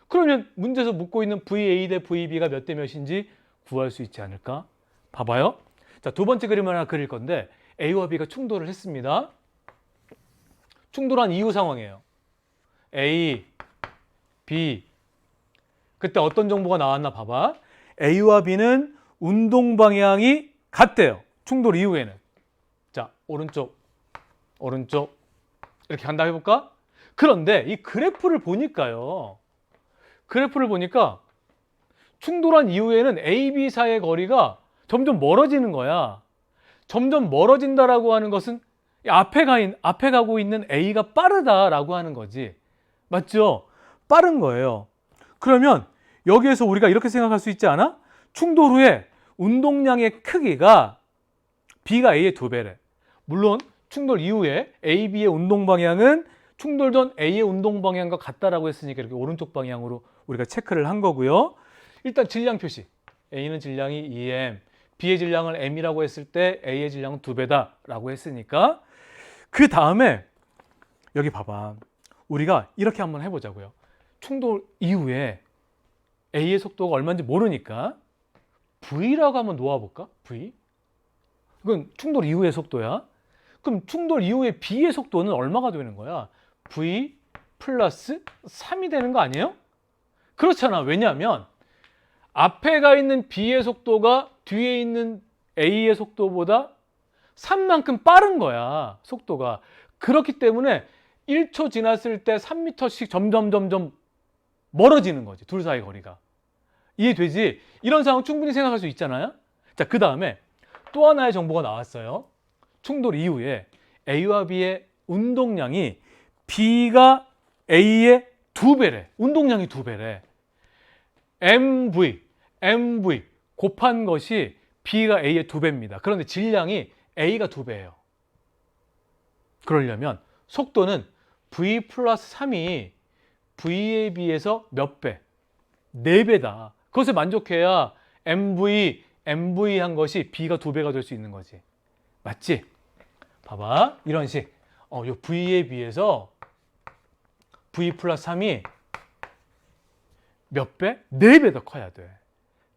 그러면 문제에서 묻고 있는 VA 대 VB가 몇 대 몇인지 구할 수 있지 않을까? 봐봐요. 자, 두 번째 그림을 하나 그릴 건데 A와 B가 충돌을 했습니다. 충돌한 이후 상황이에요. A, B. 그때 어떤 정보가 나왔나 봐봐. A와 B는 운동 방향이 같대요. 충돌 이후에는. 자, 오른쪽 이렇게 간다 해볼까? 그런데 이 그래프를 보니까요. 충돌한 이후에는 A, B 사이의 거리가 점점 멀어지는 거야. 점점 멀어진다라고 하는 것은 앞에 가고 있는 A가 빠르다라고 하는 거지. 맞죠? 빠른 거예요. 그러면 여기에서 우리가 이렇게 생각할 수 있지 않아? 충돌 후에 운동량의 크기가 B가 A의 2배래. 물론 충돌 이후에 A, B의 운동 방향은 충돌 전 A의 운동 방향과 같다라고 했으니까 이렇게 오른쪽 방향으로 우리가 체크를 한 거고요. 일단 질량 표시. A는 질량이 2M, B의 질량을 M이라고 했을 때 A의 질량은 2배다라고 했으니까 그 다음에 여기 봐봐. 우리가 이렇게 한번 해보자고요. 충돌 이후에 A의 속도가 얼마인지 모르니까 V라고 한번 놓아볼까? V? 이건 충돌 이후의 속도야. 그럼 충돌 이후에 B의 속도는 얼마가 되는 거야? V 플러스 3이 되는 거 아니에요? 그렇잖아. 왜냐하면 앞에 가 있는 B의 속도가 뒤에 있는 A의 속도보다 3만큼 빠른 거야. 속도가. 그렇기 때문에 1초 지났을 때 3m씩 점점 멀어지는 거지. 둘 사이 거리가. 이해되지? 이런 상황 충분히 생각할 수 있잖아요. 자, 그 다음에 또 하나의 정보가 나왔어요. 충돌 이후에 A와 B의 운동량이 B가 A의 2배래. 운동량이 2배래. MV 곱한 것이 B가 A의 2배입니다. 그런데 질량이 A가 2배예요. 그러려면 속도는 V 플러스 3이 V에 비해서 몇 배? 4배다. 그것에 만족해야 MV 한 것이 B가 2배가 될 수 있는 거지. 맞지? 봐봐. 이런 식. 요 V에 비해서 V 플러스 3이 몇 배? 4배 더 커야 돼.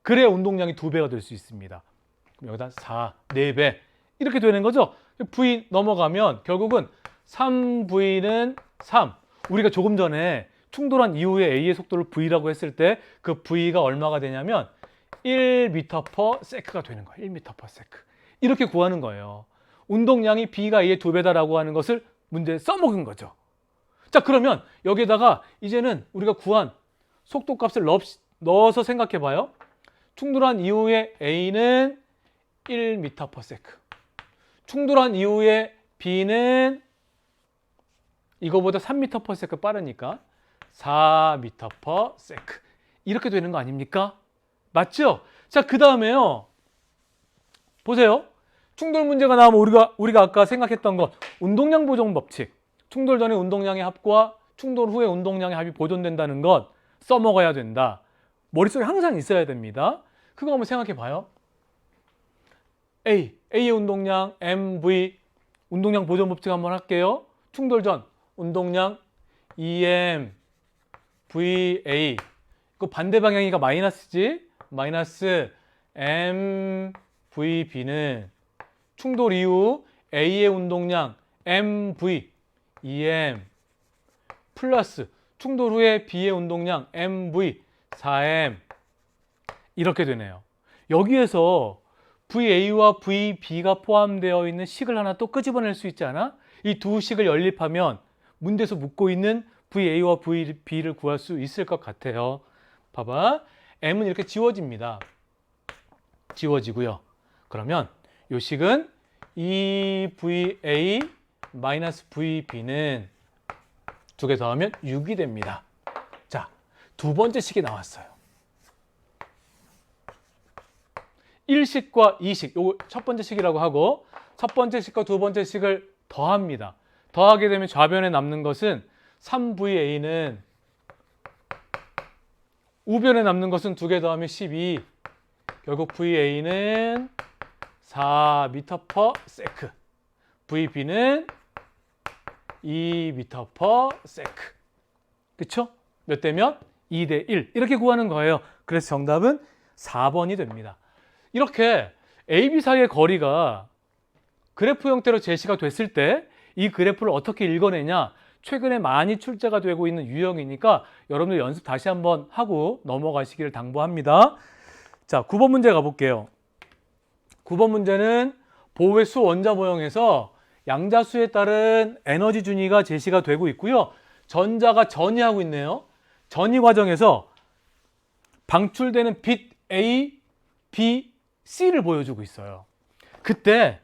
그래야 운동량이 2배가 될 수 있습니다. 그럼 여기다 4, 4배. 이렇게 되는 거죠? V 넘어가면 결국은 3V는 3. 우리가 조금 전에 충돌한 이후에 A의 속도를 V라고 했을 때 그 V가 얼마가 되냐면 1m/s가 되는 거예요. 1m/s. 이렇게 구하는 거예요. 운동량이 B가 A의 2배다라고 하는 것을 문제에 써먹은 거죠. 자, 그러면 여기에다가 이제는 우리가 구한 속도값을 넣어서 생각해 봐요. 충돌한 이후에 A는 1m/s. 충돌한 이후에 B는 이거보다 3m/s 빠르니까 4m/s. 이렇게 되는 거 아닙니까? 맞죠? 자, 그 다음에요. 보세요. 충돌 문제가 나오면 우리가 아까 생각했던 것, 운동량 보존 법칙. 충돌 전에 운동량의 합과 충돌 후에 운동량의 합이 보존된다는 것 써먹어야 된다. 머릿속에 항상 있어야 됩니다. 그거 한번 생각해 봐요. A의 운동량 MV, 운동량 보존 법칙 한번 할게요. 충돌 전 운동량 EM VA. 그 반대 방향이니까 마이너스지. 마이너스 MVB는 충돌 이후 A의 운동량 MV EM 플러스 충돌 후에 B의 운동량 MV 4M 이렇게 되네요. 여기에서 VA와 VB가 포함되어 있는 식을 하나 또 끄집어낼 수 있지 않아? 이 두 식을 연립하면 문제에서 묻고 있는 VA와 VB를 구할 수 있을 것 같아요. 봐봐. M은 이렇게 지워집니다. 지워지고요. 그러면 이 식은 EVA 마이너스 VB는 두 개 더하면 6이 됩니다. 자, 두 번째 식이 나왔어요. 1식과 2식, 요거 첫 번째 식이라고 하고 첫 번째 식과 두 번째 식을 더합니다. 더하게 되면 좌변에 남는 것은 3VA는 우변에 남는 것은 두 개 더하면 12. 결국 VA는 4m/s. VB는 2m/s. 그쵸? 몇 대면? 2대 1. 이렇게 구하는 거예요. 그래서 정답은 4번이 됩니다. 이렇게 AB 사이의 거리가 그래프 형태로 제시가 됐을 때 이 그래프를 어떻게 읽어내냐, 최근에 많이 출제가 되고 있는 유형이니까 여러분들 연습 다시 한번 하고 넘어가시기를 당부합니다. 자, 9번 문제 가볼게요. 9번 문제는 보호의 수 원자 모형에서 양자수에 따른 에너지 준위가 제시가 되고 있고요. 전자가 전이하고 있네요. 전이 과정에서 방출되는 빛 A, B, C를 보여주고 있어요. 그때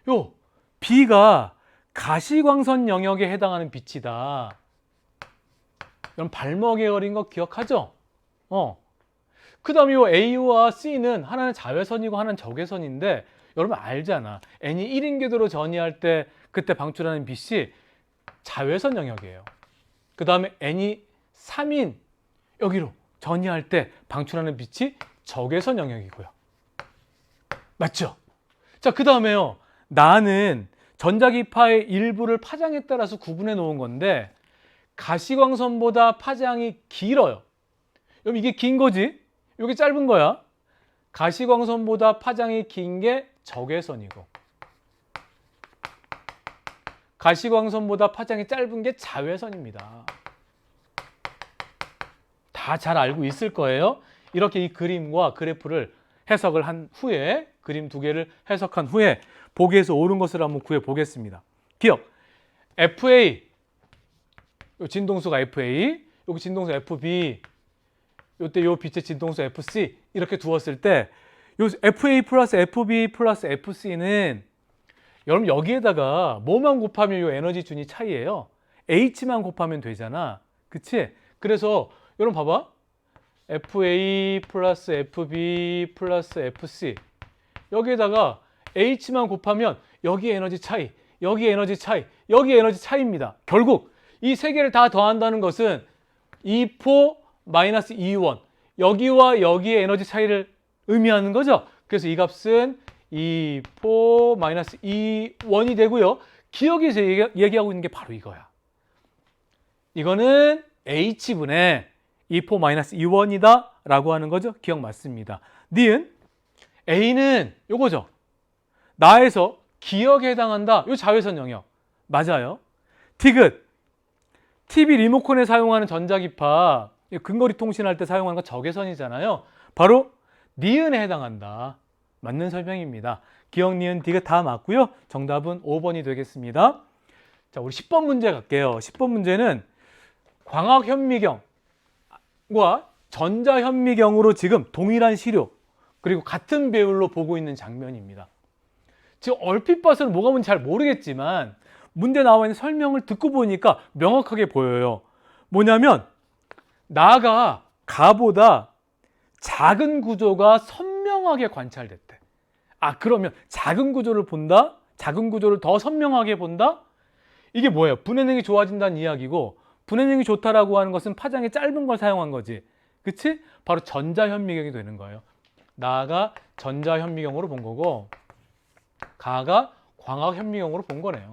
요 B가 가시광선 영역에 해당하는 빛이다. 여러분 발머 계열인 거 기억하죠? 그 다음에 요 A와 C는 하나는 자외선이고 하나는 적외선인데 여러분 알잖아. N이 1인 궤도로 전이할 때 그때 방출하는 빛이 자외선 영역이에요. 그 다음에 N이 3인 여기로 전이할 때 방출하는 빛이 적외선 영역이고요. 맞죠? 자, 그 다음에요. 나는 전자기파의 일부를 파장에 따라서 구분해 놓은 건데 가시광선보다 파장이 길어요. 여러분 이게 긴 거지? 이게 짧은 거야. 가시광선보다 파장이 긴 게 적외선이고 가시광선보다 파장이 짧은 게 자외선입니다. 다 잘 알고 있을 거예요. 이렇게 이 그림과 그래프를 해석을 한 후에 그림 두 개를 해석한 후에 보기에서 옳은 것을 한번 구해 보겠습니다. 기억, FA, 요 진동수가 FA, 여기 진동수 FB, 요때 요 빛의 진동수 FC 이렇게 두었을 때 요 FA 플러스 FB 플러스 FC는 여러분 여기에다가 뭐만 곱하면 요 에너지 준위 차이예요. H만 곱하면 되잖아. 그치? 그래서 여러분 봐봐. FA 플러스 FB 플러스 FC 여기에다가 H만 곱하면 여기 에너지 차이, 여기 에너지 차이, 여기 에너지 차이입니다. 결국 이 세 개를 다 더한다는 것은 E4 마이너스 E1 여기와 여기의 에너지 차이를 의미하는 거죠. 그래서 이 값은 E4 마이너스 E1이 되고요. 기억에서 얘기하고 있는 게 바로 이거야. 이거는 H분의 E4 마이너스 E1이다 라고 하는 거죠. 기억 맞습니다. 니은 A는 요거죠. 나에서 기억에 해당한다. 요 자외선 영역. 맞아요. 디귿. TV 리모컨에 사용하는 전자기파 근거리 통신할 때 사용하는 건 적외선이잖아요. 바로 니은에 해당한다. 맞는 설명입니다. 기억, 니은, 디귿 다 맞고요. 정답은 5번이 되겠습니다. 자, 우리 10번 문제 갈게요. 10번 문제는 광학현미경과 전자현미경으로 지금 동일한 시료 그리고 같은 배율로 보고 있는 장면입니다. 지금 얼핏 봐서는 뭐가 뭔지 잘 모르겠지만 문제 나와 있는 설명을 듣고 보니까 명확하게 보여요. 뭐냐면 나가 가보다 작은 구조가 선명하게 관찰됐대. 그러면 작은 구조를 본다? 작은 구조를 더 선명하게 본다? 이게 뭐예요? 분해능이 좋아진다는 이야기고, 분해능이 좋다라고 하는 것은 파장이 짧은 걸 사용한 거지. 그치? 바로 전자현미경이 되는 거예요. 나가 전자현미경으로 본 거고, 가가 광학현미경으로 본 거네요.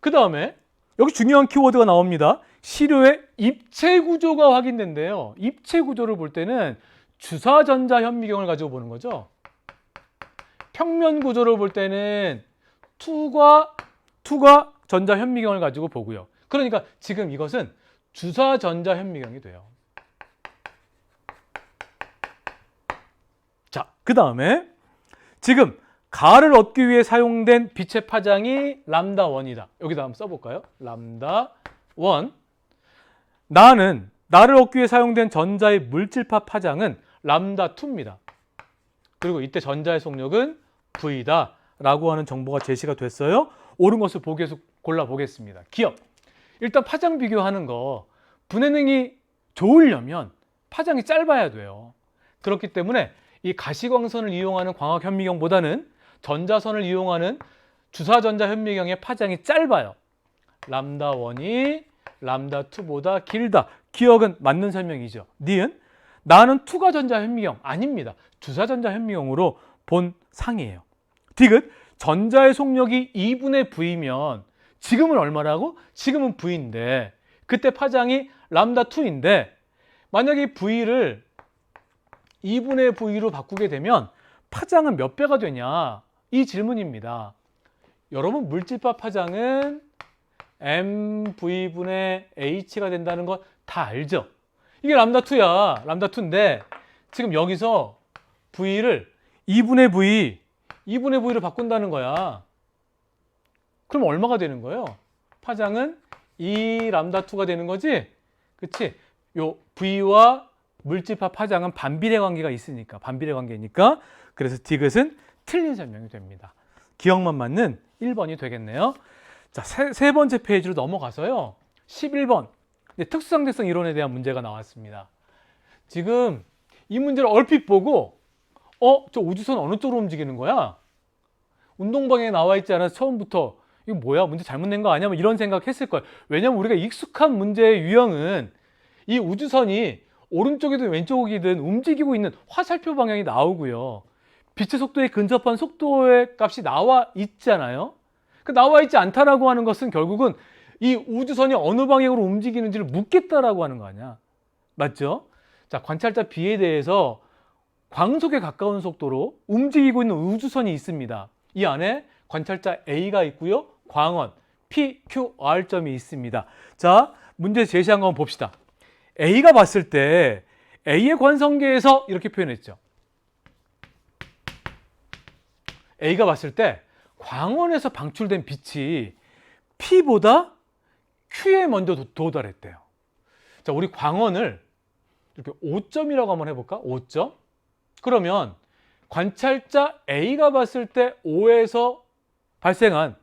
그 다음에 여기 중요한 키워드가 나옵니다. 시료의 입체 구조가 확인된대요. 입체 구조를 볼 때는 주사전자현미경을 가지고 보는 거죠. 평면 구조를 볼 때는 투과 전자현미경을 가지고 보고요. 그러니까 지금 이것은 주사전자현미경이 돼요. 자, 그 다음에 지금 가를 얻기 위해 사용된 빛의 파장이 람다1이다. 여기다 한번 써볼까요? 람다1. 나를 얻기 위해 사용된 전자의 물질파 파장은 람다2입니다. 그리고 이때 전자의 속력은 V다 라고 하는 정보가 제시가 됐어요. 옳은 것을 보기에서 골라보겠습니다. 기억. 일단 파장 비교하는 거, 분해능이 좋으려면 파장이 짧아야 돼요. 그렇기 때문에 이 가시광선을 이용하는 광학현미경보다는 전자선을 이용하는 주사전자현미경의 파장이 짧아요. 람다1이 람다2보다 길다. 기억은 맞는 설명이죠. 니은 나는 투과전자현미경 아닙니다. 주사전자현미경으로 본 상이에요. 디귿 전자의 속력이 2분의 V면 지금은 얼마라고? 지금은 V인데 그때 파장이 람다2인데 만약에 V를 2분의 V로 바꾸게 되면 파장은 몇 배가 되냐? 이 질문입니다. 여러분 물질파 파장은 mv분의 h가 된다는 거 다 알죠? 이게 람다2야. 람다2인데 지금 여기서 v를 2분의 V로 바꾼다는 거야. 그럼 얼마가 되는 거예요? 파장은 2람다2가 되는 거지? 그치? 요 V와 물질파 파장은 반비례 관계가 있으니까, 반비례 관계니까. 그래서 디귿은 틀린 설명이 됩니다. 기억만 맞는 1번이 되겠네요. 자, 세 번째 페이지로 넘어가서요. 11번. 특수상대성 이론에 대한 문제가 나왔습니다. 지금 이 문제를 얼핏 보고 저 우주선 어느 쪽으로 움직이는 거야? 운동방에 나와 있지 않아서 처음부터 이거 뭐야? 문제 잘못 낸 거 아니야? 뭐 이런 생각했을 거예요. 왜냐면 우리가 익숙한 문제의 유형은 이 우주선이 오른쪽이든 왼쪽이든 움직이고 있는 화살표 방향이 나오고요. 빛의 속도에 근접한 속도의 값이 나와 있잖아요. 그 나와 있지 않다라고 하는 것은 결국은 이 우주선이 어느 방향으로 움직이는지를 묻겠다라고 하는 거 아니야. 맞죠? 자, 관찰자 B에 대해서 광속에 가까운 속도로 움직이고 있는 우주선이 있습니다. 이 안에 관찰자 A가 있고요. 광원 PQR점이 있습니다. 자, 문제 제시한 거 한번 봅시다. A가 봤을 때 A의 관성계에서 이렇게 표현했죠. A가 봤을 때 광원에서 방출된 빛이 P보다 Q에 먼저 도달했대요. 자, 우리 광원을 이렇게 5점이라고 한번 해볼까? 5점. 그러면 관찰자 A가 봤을 때 O에서 발생한,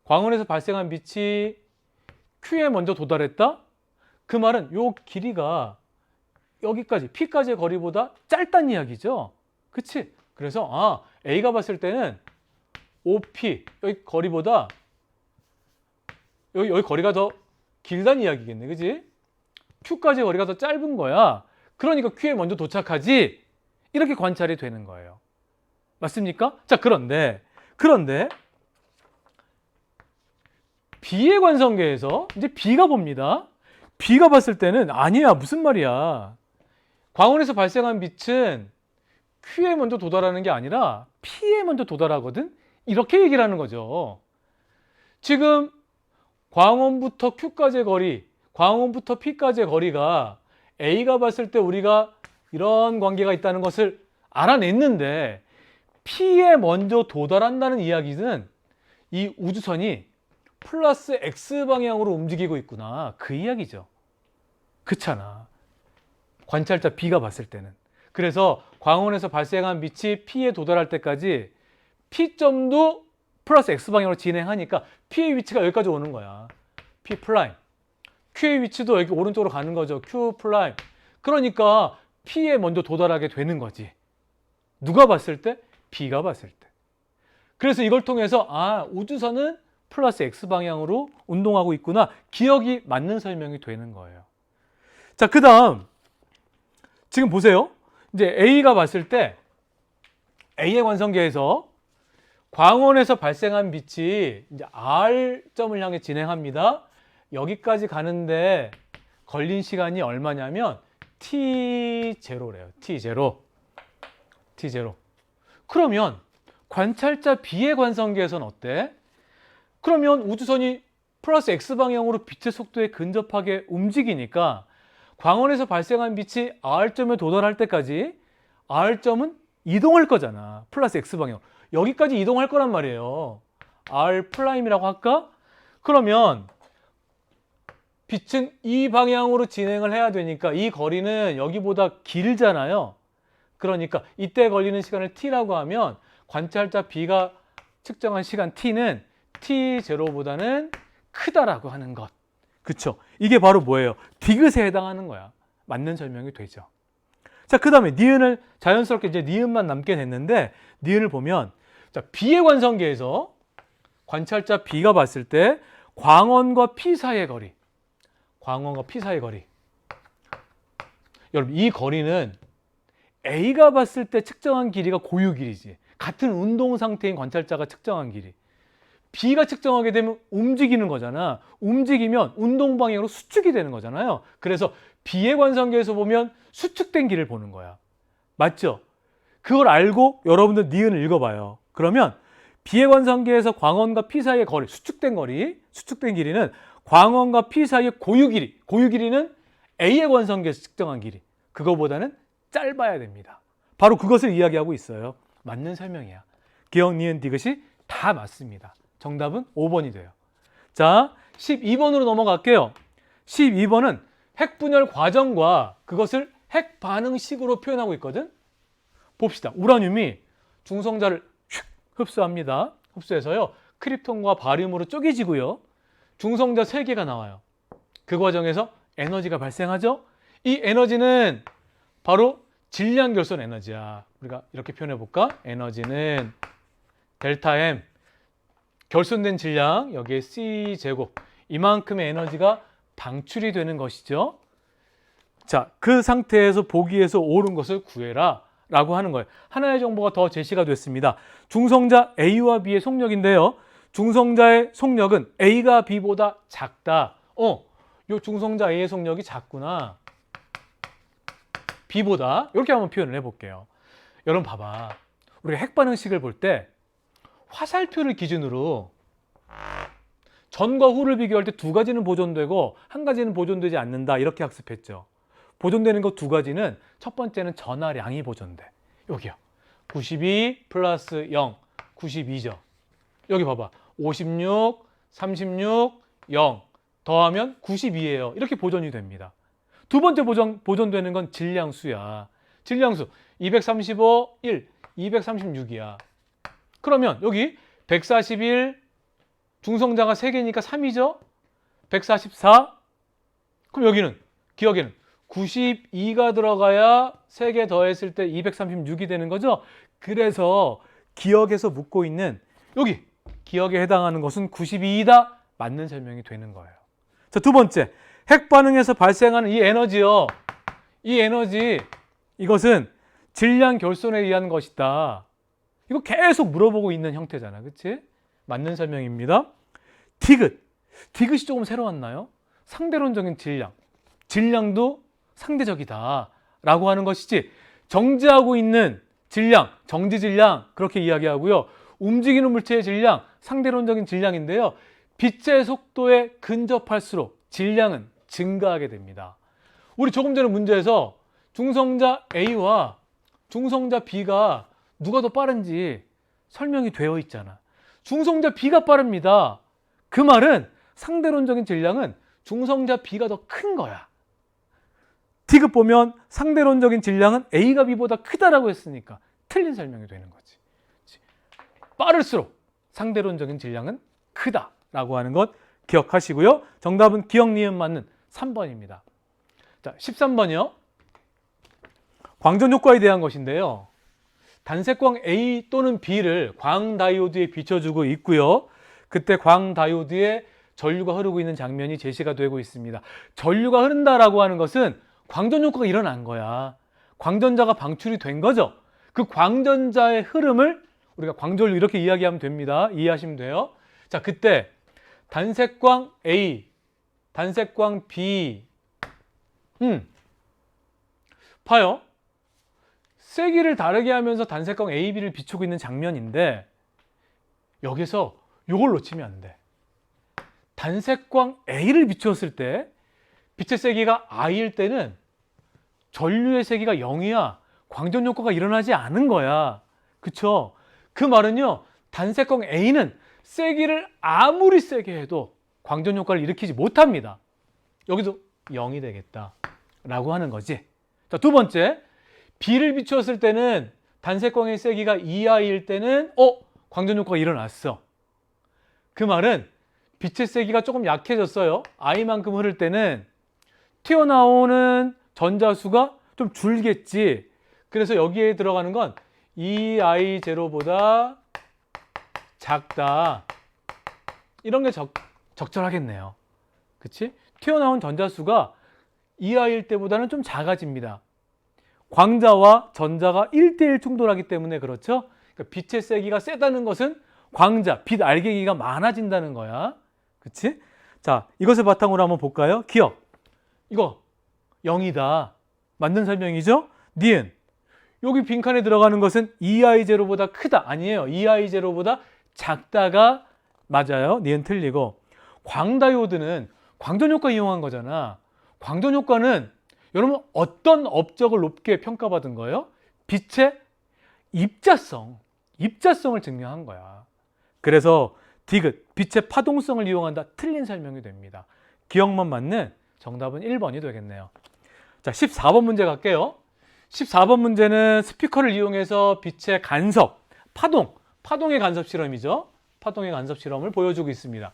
광원에서 발생한 빛이 Q에 먼저 도달했다? 그 말은 요 길이가 여기까지, P까지의 거리보다 짧다는 이야기죠. 그치? 그래서 A가 봤을 때는 OP, 여기 거리보다 여기 거리가 더 길다는 이야기겠네. 그지? Q까지의 거리가 더 짧은 거야. 그러니까 Q에 먼저 도착하지. 이렇게 관찰이 되는 거예요. 맞습니까? 자, 그런데 B의 관성계에서 이제 B가 봅니다. B가 봤을 때는 아니야. 무슨 말이야. 광원에서 발생한 빛은 Q에 먼저 도달하는 게 아니라 P에 먼저 도달하거든. 이렇게 얘기를 하는 거죠. 지금 광원부터 Q까지의 거리, 광원부터 P까지의 거리가 A가 봤을 때 우리가 이런 관계가 있다는 것을 알아냈는데 P에 먼저 도달한다는 이야기는 이 우주선이 플러스 X방향으로 움직이고 있구나. 그 이야기죠. 그렇잖아. 관찰자 B가 봤을 때는. 그래서 광원에서 발생한 빛이 P에 도달할 때까지 P점도 플러스 X방향으로 진행하니까 P의 위치가 여기까지 오는 거야. P 프라임. Q의 위치도 여기 오른쪽으로 가는 거죠. Q 프라임. 그러니까 P에 먼저 도달하게 되는 거지. 누가 봤을 때? B가 봤을 때. 그래서 이걸 통해서 우주선은 플러스 X 방향으로 운동하고 있구나. 기억이 맞는 설명이 되는 거예요. 자, 그 다음 지금 보세요. 이제 A가 봤을 때 A의 관성계에서 광원에서 발생한 빛이 이제 R점을 향해 진행합니다. 여기까지 가는데 걸린 시간이 얼마냐면 T0래요. T0. 그러면 관찰자 B의 관성계에서는 어때? 그러면 우주선이 플러스 X 방향으로 빛의 속도에 근접하게 움직이니까 광원에서 발생한 빛이 R점에 도달할 때까지 R점은 이동할 거잖아. 플러스 X 방향. 여기까지 이동할 거란 말이에요. R 프라임이라고 할까? 그러면 빛은 이 방향으로 진행을 해야 되니까 이 거리는 여기보다 길잖아요. 그러니까 이때 걸리는 시간을 T라고 하면 관찰자 B가 측정한 시간 T는 T0보다는 크다라고 하는 것. 그쵸? 이게 바로 뭐예요? 디귿에 해당하는 거야. 맞는 설명이 되죠. 자, 그 다음에 니은을 자연스럽게 이제 니은만 남게 됐는데 니은을 보면 자, B의 관성계에서 관찰자 B가 봤을 때 광원과 P 사이의 거리. 여러분, 이 거리는 A가 봤을 때 측정한 길이가 고유 길이지. 같은 운동 상태인 관찰자가 측정한 길이. B가 측정하게 되면 움직이는 거잖아. 움직이면 운동 방향으로 수축이 되는 거잖아요. 그래서 B의 관성계에서 보면 수축된 길을 보는 거야. 맞죠? 그걸 알고 여러분들 니은을 읽어봐요. 그러면 B의 관성계에서 광원과 P 사이의 거리, 수축된 길이는 광원과 P 사이의 고유 길이. 고유 길이는 A의 관성계에서 측정한 길이. 그거보다는 짧아야 됩니다. 바로 그것을 이야기하고 있어요. 맞는 설명이야. 기억, 니은, 디귿이 다 맞습니다. 정답은 5번이 돼요. 자, 12번으로 넘어갈게요. 12번은 핵분열 과정과 그것을 핵 반응식으로 표현하고 있거든. 봅시다. 우라늄이 중성자를 흡수합니다. 흡수해서요. 크립톤과 바륨으로 쪼개지고요. 중성자 3개가 나와요. 그 과정에서 에너지가 발생하죠. 이 에너지는 바로 질량 결손 에너지야. 우리가 이렇게 표현해 볼까? 에너지는 델타 M 결손된 질량, 여기에 C제곱, 이만큼의 에너지가 방출이 되는 것이죠. 자, 그 상태에서 보기에서 옳은 것을 구해라 라고 하는 거예요. 하나의 정보가 더 제시가 됐습니다. 중성자 A와 B의 속력인데요. 중성자의 속력은 A가 B보다 작다. 요 중성자 A의 속력이 작구나. B보다. 이렇게 한번 표현을 해볼게요. 여러분 봐봐. 우리가 핵반응식을 볼 때 화살표를 기준으로 전과 후를 비교할 때 2가지는 보존되고 1가지는 보존되지 않는다. 이렇게 학습했죠. 보존되는 것 2가지는 첫 번째는 전하량이 보존돼. 여기요. 92 플러스 0, 92죠. 여기 봐봐. 56, 36, 0 더하면 92예요. 이렇게 보존이 됩니다. 두 번째 보존되는 건 질량수야. 질량수 235, 1, 236이야. 그러면 여기 141 중성자가 3개니까 3이죠. 144 그럼 여기는 기억에는 92가 들어가야 3개 더했을 때 236이 되는 거죠. 그래서 기억에서 묻고 있는 여기 기억에 해당하는 것은 92이다. 맞는 설명이 되는 거예요. 자, 두 번째 핵반응에서 발생하는 이 에너지요. 이 에너지 이것은 질량 결손에 의한 것이다. 이거 계속 물어보고 있는 형태잖아. 그치? 맞는 설명입니다. 디귿. 디귿이 조금 새로웠나요? 상대론적인 질량. 질량도 상대적이다. 라고 하는 것이지 정지하고 있는 질량, 정지 질량 그렇게 이야기하고요. 움직이는 물체의 질량, 상대론적인 질량인데요. 빛의 속도에 근접할수록 질량은 증가하게 됩니다. 우리 조금 전에 문제에서 중성자 A와 중성자 B가 누가 더 빠른지 설명이 되어 있잖아. 중성자 B가 빠릅니다. 그 말은 상대론적인 질량은 중성자 B가 더 큰 거야. 디귿 보면 상대론적인 질량은 A가 B보다 크다라고 했으니까 틀린 설명이 되는 거지. 빠를수록 상대론적인 질량은 크다라고 하는 것 기억하시고요. 정답은 기억, 니은 맞는 3번입니다. 자, 13번이요. 광전 효과에 대한 것인데요. 단색광 A 또는 B를 광다이오드에 비춰주고 있고요. 그때 광다이오드에 전류가 흐르고 있는 장면이 제시가 되고 있습니다. 전류가 흐른다라고 하는 것은 광전 효과가 일어난 거야. 광전자가 방출이 된 거죠. 그 광전자의 흐름을 우리가 광전류 이렇게 이야기하면 됩니다. 이해하시면 돼요. 자, 그때 단색광 A, 단색광 B. 봐요. 세기를 다르게 하면서 단색광 A, B를 비추고 있는 장면인데 여기서 이걸 놓치면 안 돼. 단색광 A를 비추었을 때 빛의 세기가 I일 때는 전류의 세기가 0이야. 광전 효과가 일어나지 않은 거야. 그쵸? 그 말은요, 단색광 A는 세기를 아무리 세게 해도 광전 효과를 일으키지 못합니다. 여기도 0이 되겠다 라고 하는 거지. 자, 두 번째, B를 비추었을 때는 단색광의 세기가 2I일 때는 광전 효과가 일어났어. 그 말은 빛의 세기가 조금 약해졌어요. I만큼 흐를 때는 튀어나오는 전자수가 좀 줄겠지. 그래서 여기에 들어가는 건 2I0보다 작다. 이런 게 적절하겠네요. 그치? 튀어나온 전자수가 2I일 때보다는 좀 작아집니다. 광자와 전자가 1대1 충돌하기 때문에 그렇죠? 그러니까 빛의 세기가 세다는 것은 광자, 빛 알갱이가 많아진다는 거야. 그치? 자, 이것을 바탕으로 한번 볼까요? 기억. 이거 0이다. 맞는 설명이죠? 니은. 여기 빈칸에 들어가는 것은 2I0보다 크다. 아니에요. 2I0보다 작다가 맞아요. 니은 틀리고. 광다이오드는 광전효과 이용한 거잖아. 광전효과는 여러분 어떤 업적을 높게 평가받은 거예요? 빛의 입자성을 증명한 거야. 그래서 디귿, 빛의 파동성을 이용한다. 틀린 설명이 됩니다. 기억만 맞는 정답은 1번이 되겠네요. 자, 14번 문제 갈게요. 14번 문제는 스피커를 이용해서 빛의 간섭, 파동의 간섭 실험이죠. 파동의 간섭 실험을 보여주고 있습니다.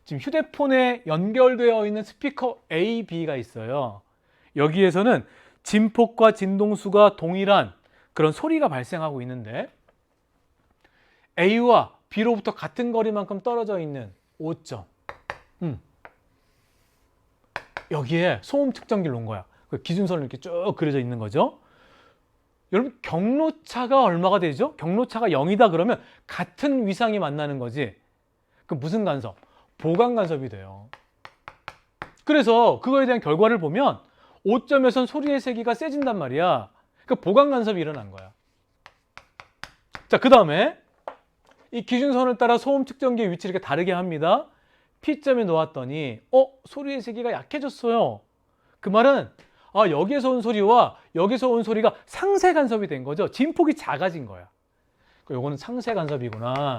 지금 휴대폰에 연결되어 있는 스피커 A, B가 있어요. 여기에서는 진폭과 진동수가 동일한 그런 소리가 발생하고 있는데 A와 B로부터 같은 거리만큼 떨어져 있는 5점. 여기에 소음 측정기를 놓은 거야. 그 기준선을 이렇게 쭉 그려져 있는 거죠. 여러분 경로차가 얼마가 되죠? 경로차가 0이다 그러면 같은 위상이 만나는 거지. 그 무슨 간섭? 보강 간섭이 돼요. 그래서 그거에 대한 결과를 보면 5점에선 소리의 세기가 세진단 말이야. 그러니까 보강 간섭이 일어난 거야. 자, 그 다음에 이 기준선을 따라 소음 측정기의 위치를 이렇게 다르게 합니다. P점에 놓았더니 소리의 세기가 약해졌어요. 그 말은 여기에서 온 소리와 여기서 온 소리가 상세 간섭이 된 거죠. 진폭이 작아진 거야. 요거는 상세 간섭이구나.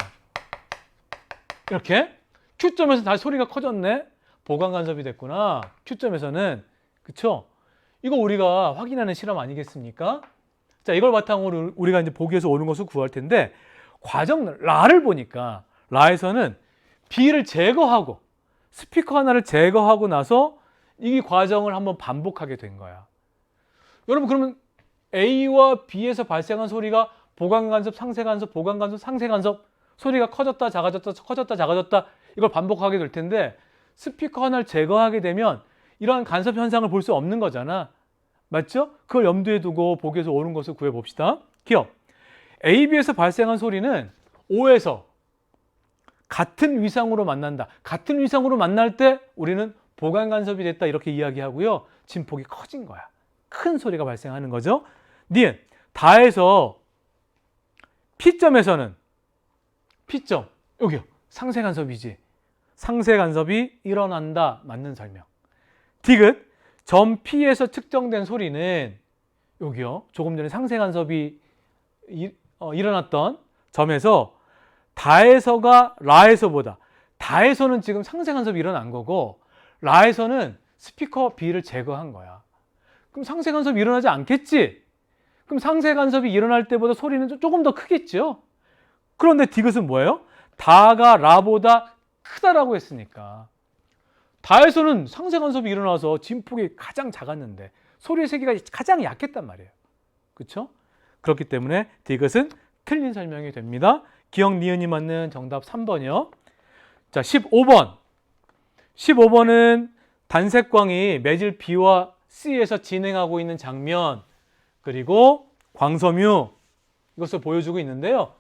이렇게 Q점에서 다시 소리가 커졌네. 보강 간섭이 됐구나. Q점에서는. 그쵸? 이거 우리가 확인하는 실험 아니겠습니까? 자, 이걸 바탕으로 우리가 이제 보기에서 오는 것을 구할 텐데 과정 라를 보니까 라에서는 B를 제거하고 스피커 하나를 제거하고 나서 이 과정을 한번 반복하게 된 거야. 여러분 그러면 A와 B에서 발생한 소리가 보강간섭, 상세간섭, 보강간섭, 상세간섭 소리가 커졌다 작아졌다 커졌다 작아졌다 이걸 반복하게 될 텐데 스피커 하나를 제거하게 되면 이러한 간섭 현상을 볼 수 없는 거잖아. 맞죠? 그걸 염두에 두고 보기에서 오는 것을 구해봅시다. 기억. A, B에서 발생한 소리는 O에서 같은 위상으로 만난다. 같은 위상으로 만날 때 우리는 보강 간섭이 됐다 이렇게 이야기하고요. 진폭이 커진 거야. 큰 소리가 발생하는 거죠. 니은 다에서 P점에서는 P점 여기요. 상세 간섭이지. 상세 간섭이 일어난다. 맞는 설명. 디귿 점 P에서 측정된 소리는 여기요. 조금 전에 상세 간섭이 일어났던 점에서 다에서가 라에서보다 다에서는 지금 상세 간섭이 일어난 거고 라에서는 스피커 B를 제거한 거야. 그럼 상세 간섭이 일어나지 않겠지? 그럼 상세 간섭이 일어날 때보다 소리는 조금 더 크겠죠? 그런데 디귿은 뭐예요? 다가 라보다 크다라고 했으니까. 다에서는 상쇄간섭이 일어나서 진폭이 가장 작았는데 소리의 세기가 가장 약했단 말이에요. 그렇죠? 그렇기 때문에 이것은 틀린 설명이 됩니다. 기억 니은이 맞는 정답 3번이요. 자, 15번. 15번은 단색광이 매질 B와 C에서 진행하고 있는 장면, 그리고 광섬유, 이것을 보여주고 있는데요.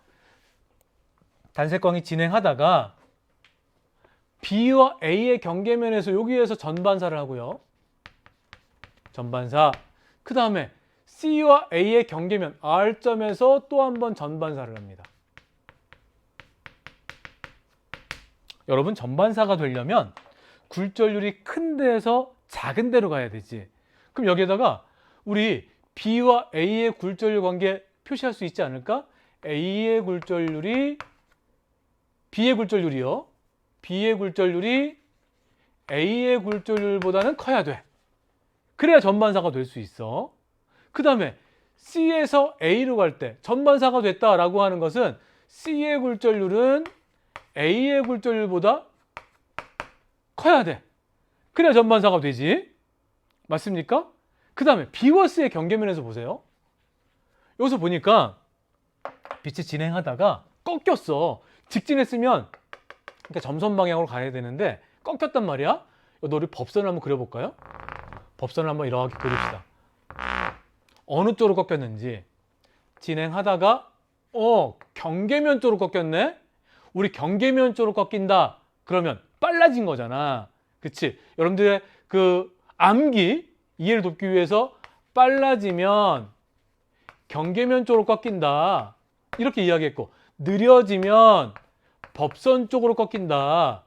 단색광이 진행하다가 B와 A의 경계면에서 여기에서 전반사를 하고요. 전반사. 그 다음에 C와 A의 경계면 R점에서 또 한 번 전반사를 합니다. 여러분, 전반사가 되려면 굴절률이 큰 데에서 작은 데로 가야 되지. 그럼 여기에다가 우리 B와 A의 굴절률 관계 표시할 수 있지 않을까? B의 굴절률이 B의 굴절률이 A의 굴절률보다는 커야 돼. 그래야 전반사가 될 수 있어. 그 다음에 C에서 A로 갈 때 전반사가 됐다라고 하는 것은 C의 굴절률은 A의 굴절률보다 커야 돼. 그래야 전반사가 되지. 맞습니까? 그 다음에 B와 C의 경계면에서 보세요. 여기서 보니까 빛이 진행하다가 꺾였어. 직진했으면 그러니까 점선 방향으로 가야 되는데 꺾였단 말이야. 너 우리 법선을 한번 그려볼까요? 법선을 한번 이렇게 그립시다. 어느 쪽으로 꺾였는지. 진행하다가 경계면 쪽으로 꺾였네. 우리 경계면 쪽으로 꺾인다 그러면 빨라진 거잖아. 그치? 여러분들의 그 암기 이해를 돕기 위해서 빨라지면 경계면 쪽으로 꺾인다 이렇게 이야기했고, 느려지면 법선 쪽으로 꺾인다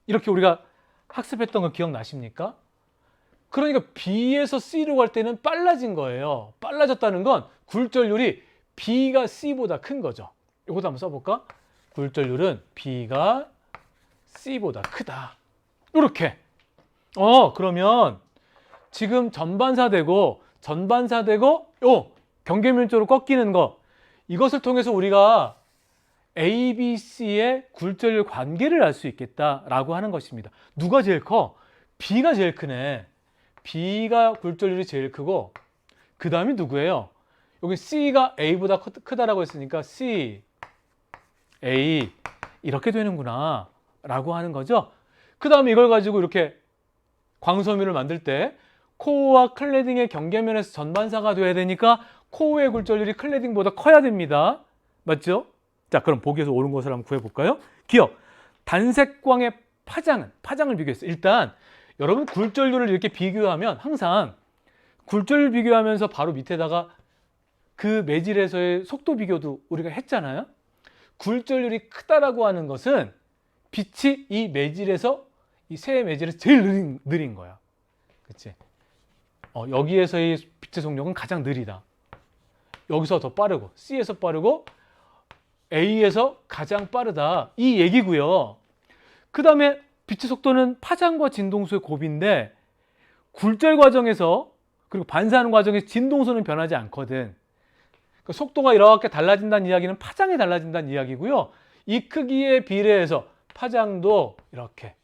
이렇게 우리가 학습했던 거 기억나십니까? 그러니까 B에서 C로 갈 때는 빨라진 거예요. 빨라졌다는 건 굴절률이 B가 C보다 큰 거죠. 이것도 한번 써볼까? 굴절률은 B가 C보다 크다. 이렇게. 그러면 지금 전반사 되고 경계면 쪽으로 꺾이는 거, 이것을 통해서 우리가 A, B, C의 굴절률 관계를 알 수 있겠다라고 하는 것입니다. 누가 제일 커? B가 제일 크네. B가 굴절률이 제일 크고 그 다음이 누구예요? 여기 C가 A보다 크다라고 했으니까 C, A 이렇게 되는구나 라고 하는 거죠. 그 다음에 이걸 가지고 이렇게 광섬유를 만들 때 코어와 클레딩의 경계면에서 전반사가 돼야 되니까 코어의 굴절률이 클레딩보다 커야 됩니다. 맞죠? 자, 그럼 보기에서 옳은 것을 한번 구해볼까요? 기억, 단색광의 파장을 비교했어요. 일단 여러분 굴절률을 이렇게 비교하면 항상 굴절률 비교하면서 바로 밑에다가 그 매질에서의 속도 비교도 우리가 했잖아요. 굴절률이 크다라고 하는 것은 빛이 이 매질에서 이 세 매질에서 제일 느린 거야. 그치? 여기에서의 빛의 속력은 가장 느리다. 여기서 더 빠르고 C에서 빠르고 A에서 가장 빠르다. 이 얘기고요. 그 다음에 빛의 속도는 파장과 진동수의 곱인데 굴절 과정에서 그리고 반사하는 과정에서 진동수는 변하지 않거든. 그러니까 속도가 이렇게 달라진다는 이야기는 파장이 달라진다는 이야기고요. 이 크기에 비례해서 파장도 이렇게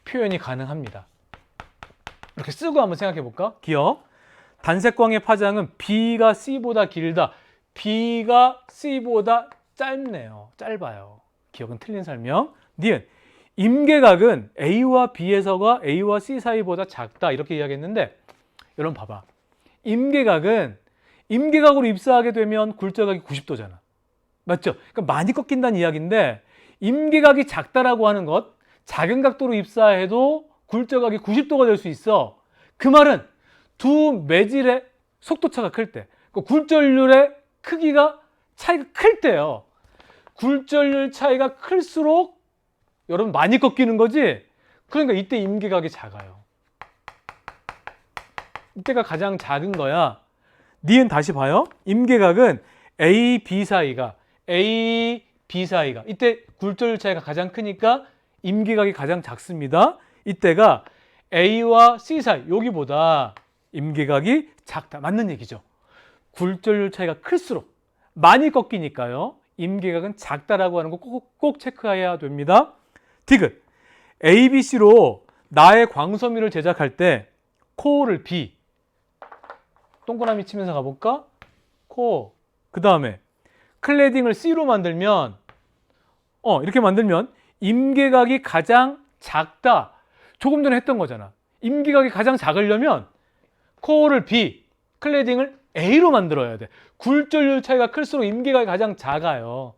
표현이 가능합니다. 이렇게 쓰고 한번 생각해 볼까? 기억. 단색광의 파장은 B가 C보다 길다. B가 C보다 짧아요. 기억은 틀린 설명. 니은. 임계각은 A와 B에서가 A와 C 사이보다 작다. 이렇게 이야기했는데 여러분 봐봐. 임계각으로 입사하게 되면 굴절각이 90도잖아. 맞죠? 그러니까 많이 꺾인다는 이야기인데 임계각이 작다라고 하는 것, 작은 각도로 입사해도 굴절각이 90도가 될 수 있어. 그 말은 두 매질의 속도차가 클 때, 그 굴절률의 차이가 클 때요. 굴절률 차이가 클수록 여러분 많이 꺾이는 거지? 그러니까 이때 임계각이 작아요. 이때가 가장 작은 거야. 니은 다시 봐요. 임계각은 A, B 사이가 이때 굴절률 차이가 가장 크니까 임계각이 가장 작습니다. 이때가 A와 C 사이, 여기보다 임계각이 작다. 맞는 얘기죠. 굴절률 차이가 클수록 많이 꺾이니까요. 임계각은 작다라고 하는 거 꼭 체크해야 됩니다. 디귿. ABC로 나의 광섬유를 제작할 때 코어를 B. 동그라미 치면서 가볼까? 코어. 그 다음에 클레딩을 C로 만들면 이렇게 만들면 임계각이 가장 작다. 조금 전에 했던 거잖아. 임계각이 가장 작으려면 코어를 B, 클레딩을 A로 만들어야 돼. 굴절률 차이가 클수록 임계각이 가장 작아요.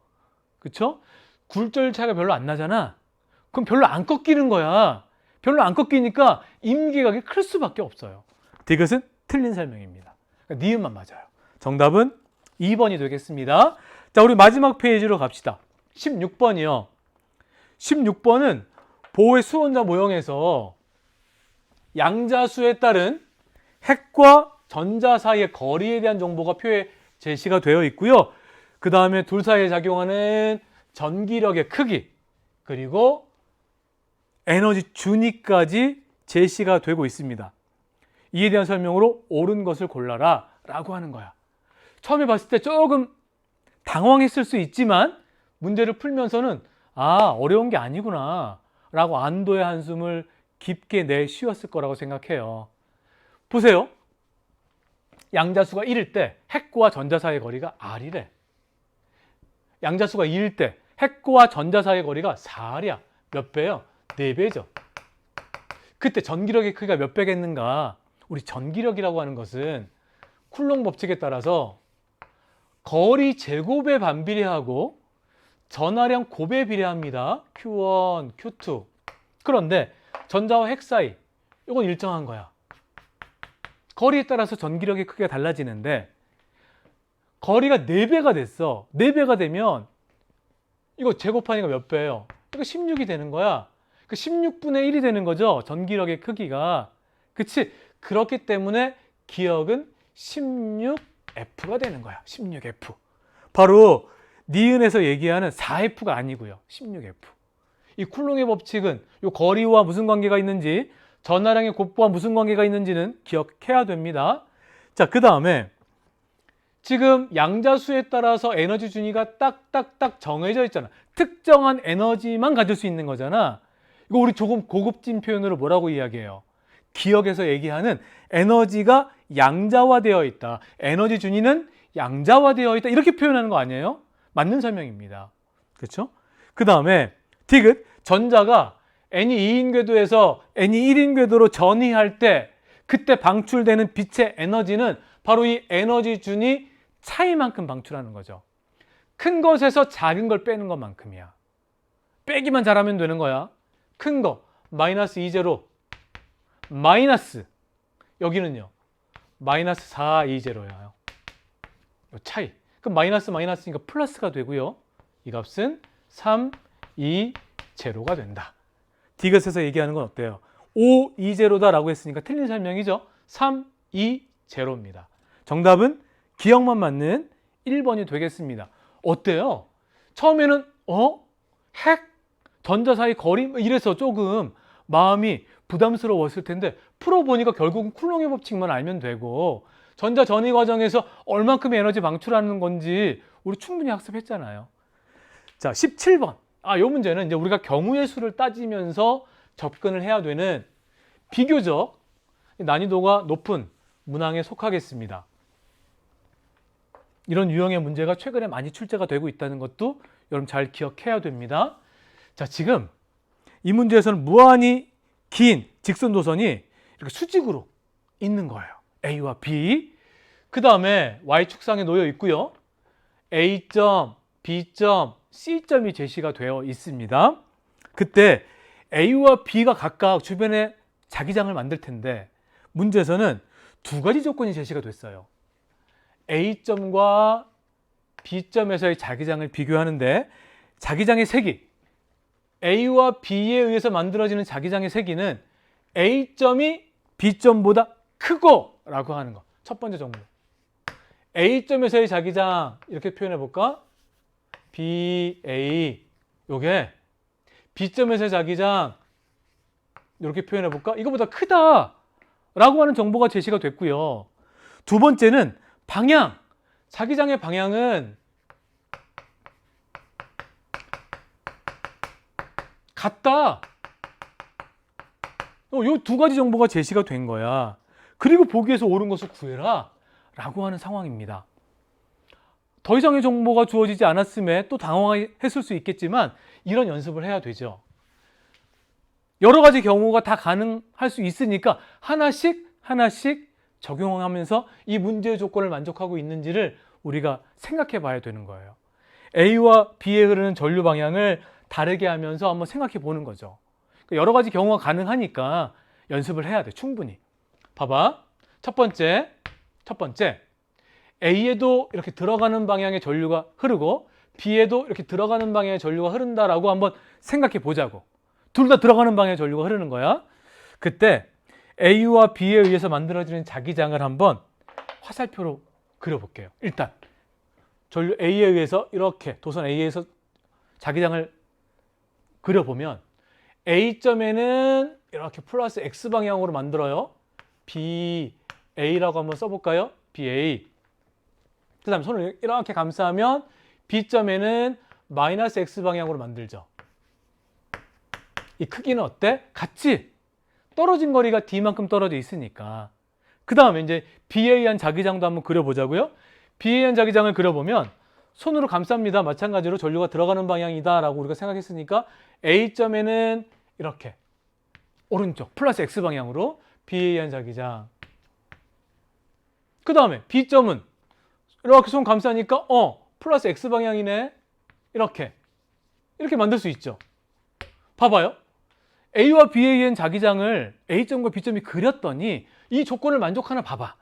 그쵸? 굴절률 차이가 별로 안 나잖아. 그럼 별로 안 꺾이는 거야. 별로 안 꺾이니까 임계각이 클 수밖에 없어요. 디귿은 틀린 설명입니다. 그러니까 니은만 맞아요. 정답은 2번이 되겠습니다. 자, 우리 마지막 페이지로 갑시다. 16번이요. 16번은 보호의 수원자 모형에서 양자수에 따른 핵과 전자 사이의 거리에 대한 정보가 표에 제시가 되어 있고요. 그 다음에 둘 사이에 작용하는 전기력의 크기, 그리고 에너지 준위까지 제시가 되고 있습니다. 이에 대한 설명으로 옳은 것을 골라라 라고 하는 거야. 처음에 봤을 때 조금 당황했을 수 있지만 문제를 풀면서는 어려운 게 아니구나 라고 안도의 한숨을 깊게 내쉬었을 거라고 생각해요. 보세요. 양자수가 1일 때 핵과 전자 사이의 거리가 R이래. 양자수가 2일 때 핵과 전자 사이의 거리가 4R이야. 몇 배요? 4배죠. 그때 전기력의 크기가 몇 배겠는가? 우리 전기력이라고 하는 것은 쿨롱 법칙에 따라서 거리 제곱에 반비례하고 전하량 곱에 비례합니다. Q1, Q2. 그런데 전자와 핵 사이, 이건 일정한 거야. 거리에 따라서 전기력의 크기가 달라지는데 거리가 4배가 됐어. 4배가 되면 이거 제곱하니까 몇 배예요? 이거 16이 되는 거야. 그 16분의 1이 되는 거죠. 전기력의 크기가. 그치? 그렇기 때문에 기억은 16F가 되는 거야. 16F. 바로 니은에서 얘기하는 4F가 아니고요. 16F. 이 쿨롱의 법칙은 이 거리와 무슨 관계가 있는지, 전하량의 곱과 무슨 관계가 있는지는 기억해야 됩니다. 자, 그 다음에 지금 양자수에 따라서 에너지 준위가 딱딱딱 정해져 있잖아. 특정한 에너지만 가질 수 있는 거잖아. 이거 우리 조금 고급진 표현으로 뭐라고 이야기해요? 기억에서 얘기하는 에너지가 양자화되어 있다. 에너지 준위는 양자화되어 있다. 이렇게 표현하는 거 아니에요? 맞는 설명입니다. 그렇죠? 그 다음에 디귿. 전자가 n이 2인 궤도에서 n이 1인 궤도로 전이할 때 그때 방출되는 빛의 에너지는 바로 이 에너지 준위 차이만큼 방출하는 거죠. 큰 것에서 작은 걸 빼는 것만큼이야. 빼기만 잘하면 되는 거야. 큰 거 마이너스 2제로 마이너스, 여기는요 마이너스 4, 2제로예요. 이 차이. 그럼 마이너스니까 플러스가 되고요. 이 값은 3, 2, 제로가 된다. 디귿에서 얘기하는 건 어때요? 5, 2, 제로다라고 했으니까 틀린 설명이죠. 3, 2, 제로입니다. 정답은 기억만 맞는 1번이 되겠습니다. 어때요? 처음에는 핵? 전자 사이 거리? 이래서 조금 마음이 부담스러웠을 텐데 풀어보니까 결국은 쿨롱의 법칙만 알면 되고 전자 전이 과정에서 얼만큼의 에너지 방출하는 건지 우리 충분히 학습했잖아요. 자, 17번. 이 문제는 이제 우리가 경우의 수를 따지면서 접근을 해야 되는 비교적 난이도가 높은 문항에 속하겠습니다. 이런 유형의 문제가 최근에 많이 출제가 되고 있다는 것도 여러분 잘 기억해야 됩니다. 자, 지금 이 문제에서는 무한히 긴 직선 도선이 이렇게 수직으로 있는 거예요. A와 B. 그 다음에 Y축상에 놓여 있고요. A점, B점, C점이 제시가 되어 있습니다. 그때 A와 B가 각각 주변에 자기장을 만들 텐데 문제에서는 두 가지 조건이 제시가 됐어요. A점과 B점에서의 자기장을 비교하는데 자기장의 세기, A와 B에 의해서 만들어지는 자기장의 세기는 A점이 B점보다 크고 라고 하는 거. 첫 번째 정보. A점에서의 자기장 이렇게 표현해 볼까? BA. 요게 B점에서의 자기장 이렇게 표현해 볼까? 이거보다 크다 라고 하는 정보가 제시가 됐고요. 두 번째는 방향. 자기장의 방향은 같다. 요 두 가지 정보가 제시가 된 거야. 그리고 보기에서 옳은 것을 구해라 라고 하는 상황입니다. 더 이상의 정보가 주어지지 않았음에 또 당황했을 수 있겠지만 이런 연습을 해야 되죠. 여러 가지 경우가 다 가능할 수 있으니까 하나씩 적용하면서 이 문제의 조건을 만족하고 있는지를 우리가 생각해 봐야 되는 거예요. A와 B에 흐르는 전류 방향을 다르게 하면서 한번 생각해 보는 거죠. 여러 가지 경우가 가능하니까 연습을 해야 돼, 충분히. 봐봐. 첫 번째. A에도 이렇게 들어가는 방향의 전류가 흐르고 B에도 이렇게 들어가는 방향의 전류가 흐른다라고 한번 생각해 보자고. 둘 다 들어가는 방향의 전류가 흐르는 거야. 그때 A와 B에 의해서 만들어지는 자기장을 한번 화살표로 그려볼게요. 일단 전류 A에 의해서 이렇게 도선 A에서 자기장을 그려보면 A점에는 이렇게 플러스 X방향으로 만들어요. BA라고 한번 써볼까요? BA. 그 다음에 손을 이렇게 감싸면 B점에는 마이너스 X방향으로 만들죠. 이 크기는 어때? 같지? 떨어진 거리가 D만큼 떨어져 있으니까. 그 다음에 이제 B에 의한 자기장도 한번 그려보자고요. B에 의한 자기장을 그려보면 손으로 감쌉니다. 마찬가지로 전류가 들어가는 방향이다 라고 우리가 생각했으니까 A점에는 이렇게 오른쪽 플러스 X방향으로 B에 의한 자기장. 그 다음에 B점은 이렇게 손 감싸니까 플러스 X방향이네. 이렇게 만들 수 있죠. 봐봐요. A와 B에 의한 자기장을 A점과 B점이 그렸더니 이 조건을 만족하나 봐봐.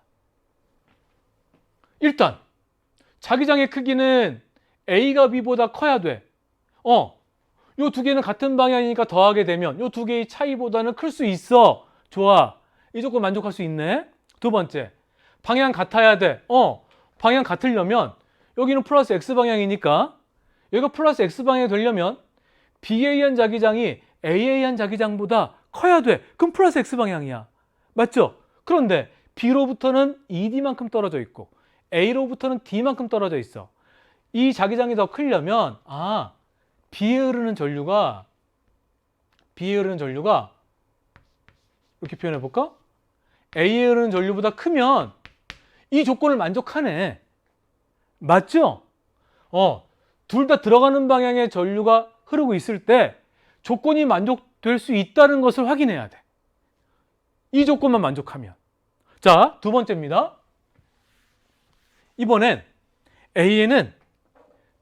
일단 자기장의 크기는 A가 B보다 커야 돼. 요 두 개는 같은 방향이니까 더하게 되면 요 두 개의 차이보다는 클 수 있어. 좋아. 이 조건 만족할 수 있네. 두 번째, 방향 같아야 돼. 방향 같으려면 여기는 플러스 X방향이니까 여기가 플러스 X방향이 되려면 B에 의한 자기장이 A에 의한 자기장보다 커야 돼. 그럼 플러스 X방향이야. 맞죠? 그런데 B로부터는 ED만큼 떨어져 있고 A로부터는 D만큼 떨어져 있어. 이 자기장이 더 크려면 B에 흐르는 전류가 이렇게 표현해 볼까? A에 흐르는 전류보다 크면 이 조건을 만족하네. 맞죠? 둘 다 들어가는 방향의 전류가 흐르고 있을 때 조건이 만족될 수 있다는 것을 확인해야 돼. 이 조건만 만족하면. 자, 두 번째입니다. 이번엔 A에는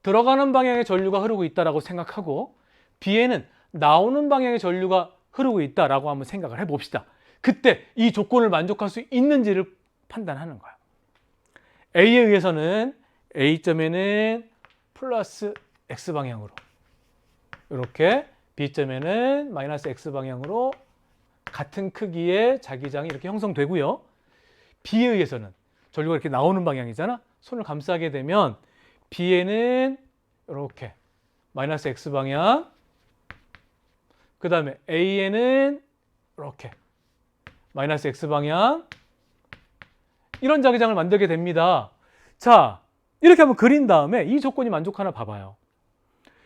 들어가는 방향의 전류가 흐르고 있다라고 생각하고 B에는 나오는 방향의 전류가 흐르고 있다라고 한번 생각을 해봅시다. 그때 이 조건을 만족할 수 있는지를 판단하는 거야. A에 의해서는 A점에는 플러스 X방향으로 이렇게, B점에는 마이너스 X방향으로 같은 크기의 자기장이 이렇게 형성되고요. B에 의해서는 전류가 이렇게 나오는 방향이잖아. 손을 감싸게 되면 B에는 이렇게 마이너스 X방향, 그 다음에 A에는 이렇게 마이너스 X방향, 이런 자기장을 만들게 됩니다. 자, 이렇게 한번 그린 다음에 이 조건이 만족하나 봐봐요.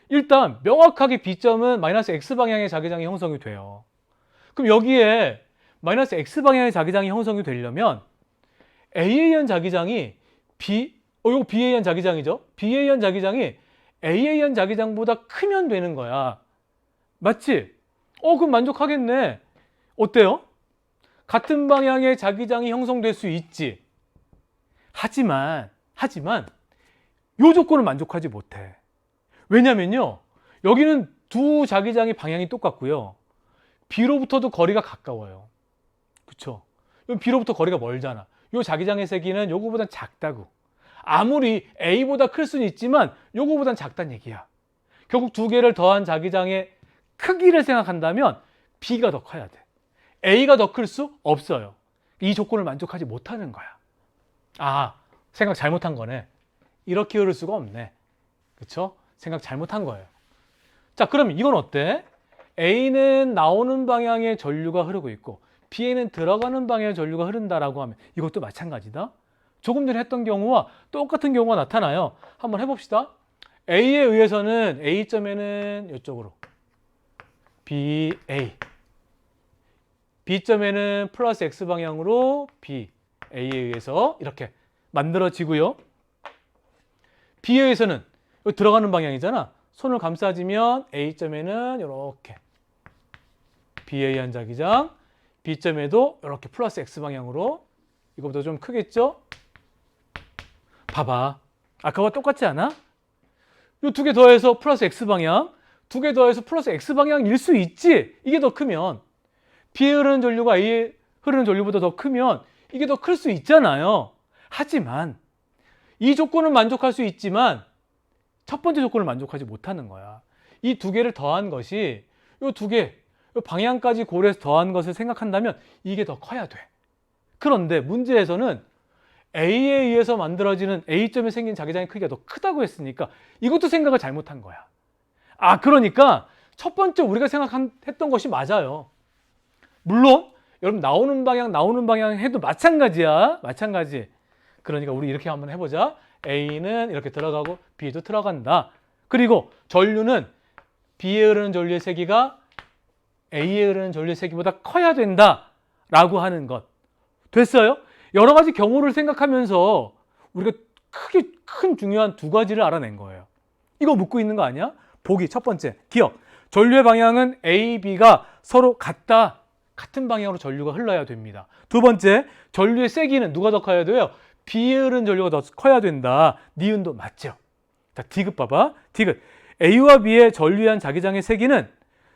일단 명확하게 B점은 마이너스 X방향의 자기장이 형성이 돼요. 그럼 여기에 마이너스 X방향의 자기장이 형성이 되려면 A에 의한 자기장이 이거 B에 의한 자기장이죠. B에 의한 자기장이 A에 의한 자기장보다 크면 되는 거야. 맞지? 그럼 만족하겠네. 어때요? 같은 방향의 자기장이 형성될 수 있지. 하지만 이 조건을 만족하지 못해. 왜냐면요, 여기는 두 자기장의 방향이 똑같고요. B로부터도 거리가 가까워요. 그쵸? B로부터 거리가 멀잖아. 이 자기장의 세기는 요거보단 작다고. 아무리 A보다 클 수는 있지만 요거보단 작다는 얘기야. 결국 두 개를 더한 자기장의 크기를 생각한다면 B가 더 커야 돼. A가 더 클 수 없어요. 이 조건을 만족하지 못하는 거야. 생각 잘못한 거네. 이렇게 흐를 수가 없네. 그쵸? 생각 잘못한 거예요. 자, 그럼 이건 어때? A는 나오는 방향의 전류가 흐르고 있고 B에는 들어가는 방향의 전류가 흐른다라고 하면 이것도 마찬가지다. 조금 전에 했던 경우와 똑같은 경우가 나타나요. 한번 해봅시다. A에 의해서는 A점에는 이쪽으로 BA. B점에는 플러스 X 방향으로 BA에 의해서 이렇게 만들어지고요. B에 의해서는 여기 들어가는 방향이잖아. 손을 감싸지면 A점에는 이렇게 BA한 자기장, B점에도 이렇게 플러스 X 방향으로, 이거보다 좀 크겠죠? 봐봐. 아까와 똑같지 않아? 이 두 개 더해서 플러스 X 방향, 두 개 더해서 플러스 X 방향일 수 있지. 이게 더 크면. B에 흐르는 전류가 A에 흐르는 전류보다 더 크면 이게 더 클 수 있잖아요. 하지만 이 조건은 만족할 수 있지만 첫 번째 조건을 만족하지 못하는 거야. 이 두 개를 더한 것이, 이 두 개, 이 방향까지 고려해서 더한 것을 생각한다면 이게 더 커야 돼. 그런데 문제에서는 A에 의해서 만들어지는 A점에 생긴 자기장의 크기가 더 크다고 했으니까 이것도 생각을 잘못한 거야. 아, 그러니까 첫 번째 우리가 생각했던 것이 맞아요. 물론 여러분 나오는 방향 해도 마찬가지야. 마찬가지. 그러니까 우리 이렇게 한번 해보자. A는 이렇게 들어가고 B도 들어간다. 그리고 전류는 B에 흐르는 전류의 세기가 A에 흐르는 전류의 세기보다 커야 된다 라고 하는 것. 됐어요? 여러 가지 경우를 생각하면서 우리가 크게 큰 중요한 두 가지를 알아낸 거예요. 이거 묻고 있는 거 아니야? 보기 첫 번째, 기억. 전류의 방향은 A, B가 서로 같은 방향으로 전류가 흘러야 됩니다. 두 번째, 전류의 세기는 누가 더 커야 돼요? B에 흐르는 전류가 더 커야 된다. 니은도 맞죠? 자, 디귿 봐봐. 디귿. A와 B의 전류에 한 자기장의 세기는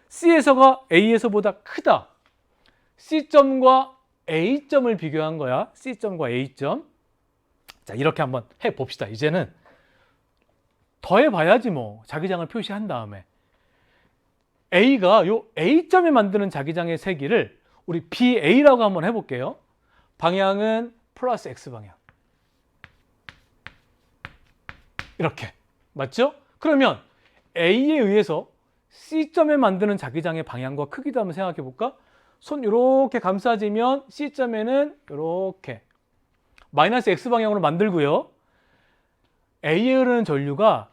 C에서가 A에서보다 크다. C점과 A점을 비교한 거야. C점과 A점. 자, 이렇게 한번 해봅시다. 이제는 더해봐야지 뭐. 자기장을 표시한 다음에. A가 요 A점에 만드는 자기장의 세기를 우리 BA라고 한번 해볼게요. 방향은 플러스 X 방향. 이렇게. 맞죠? 그러면 A에 의해서 C점에 만드는 자기장의 방향과 크기도 한번 생각해 볼까? 손 이렇게 감싸지면 C점에는 이렇게 마이너스 X 방향으로 만들고요. A에 흐르는 전류가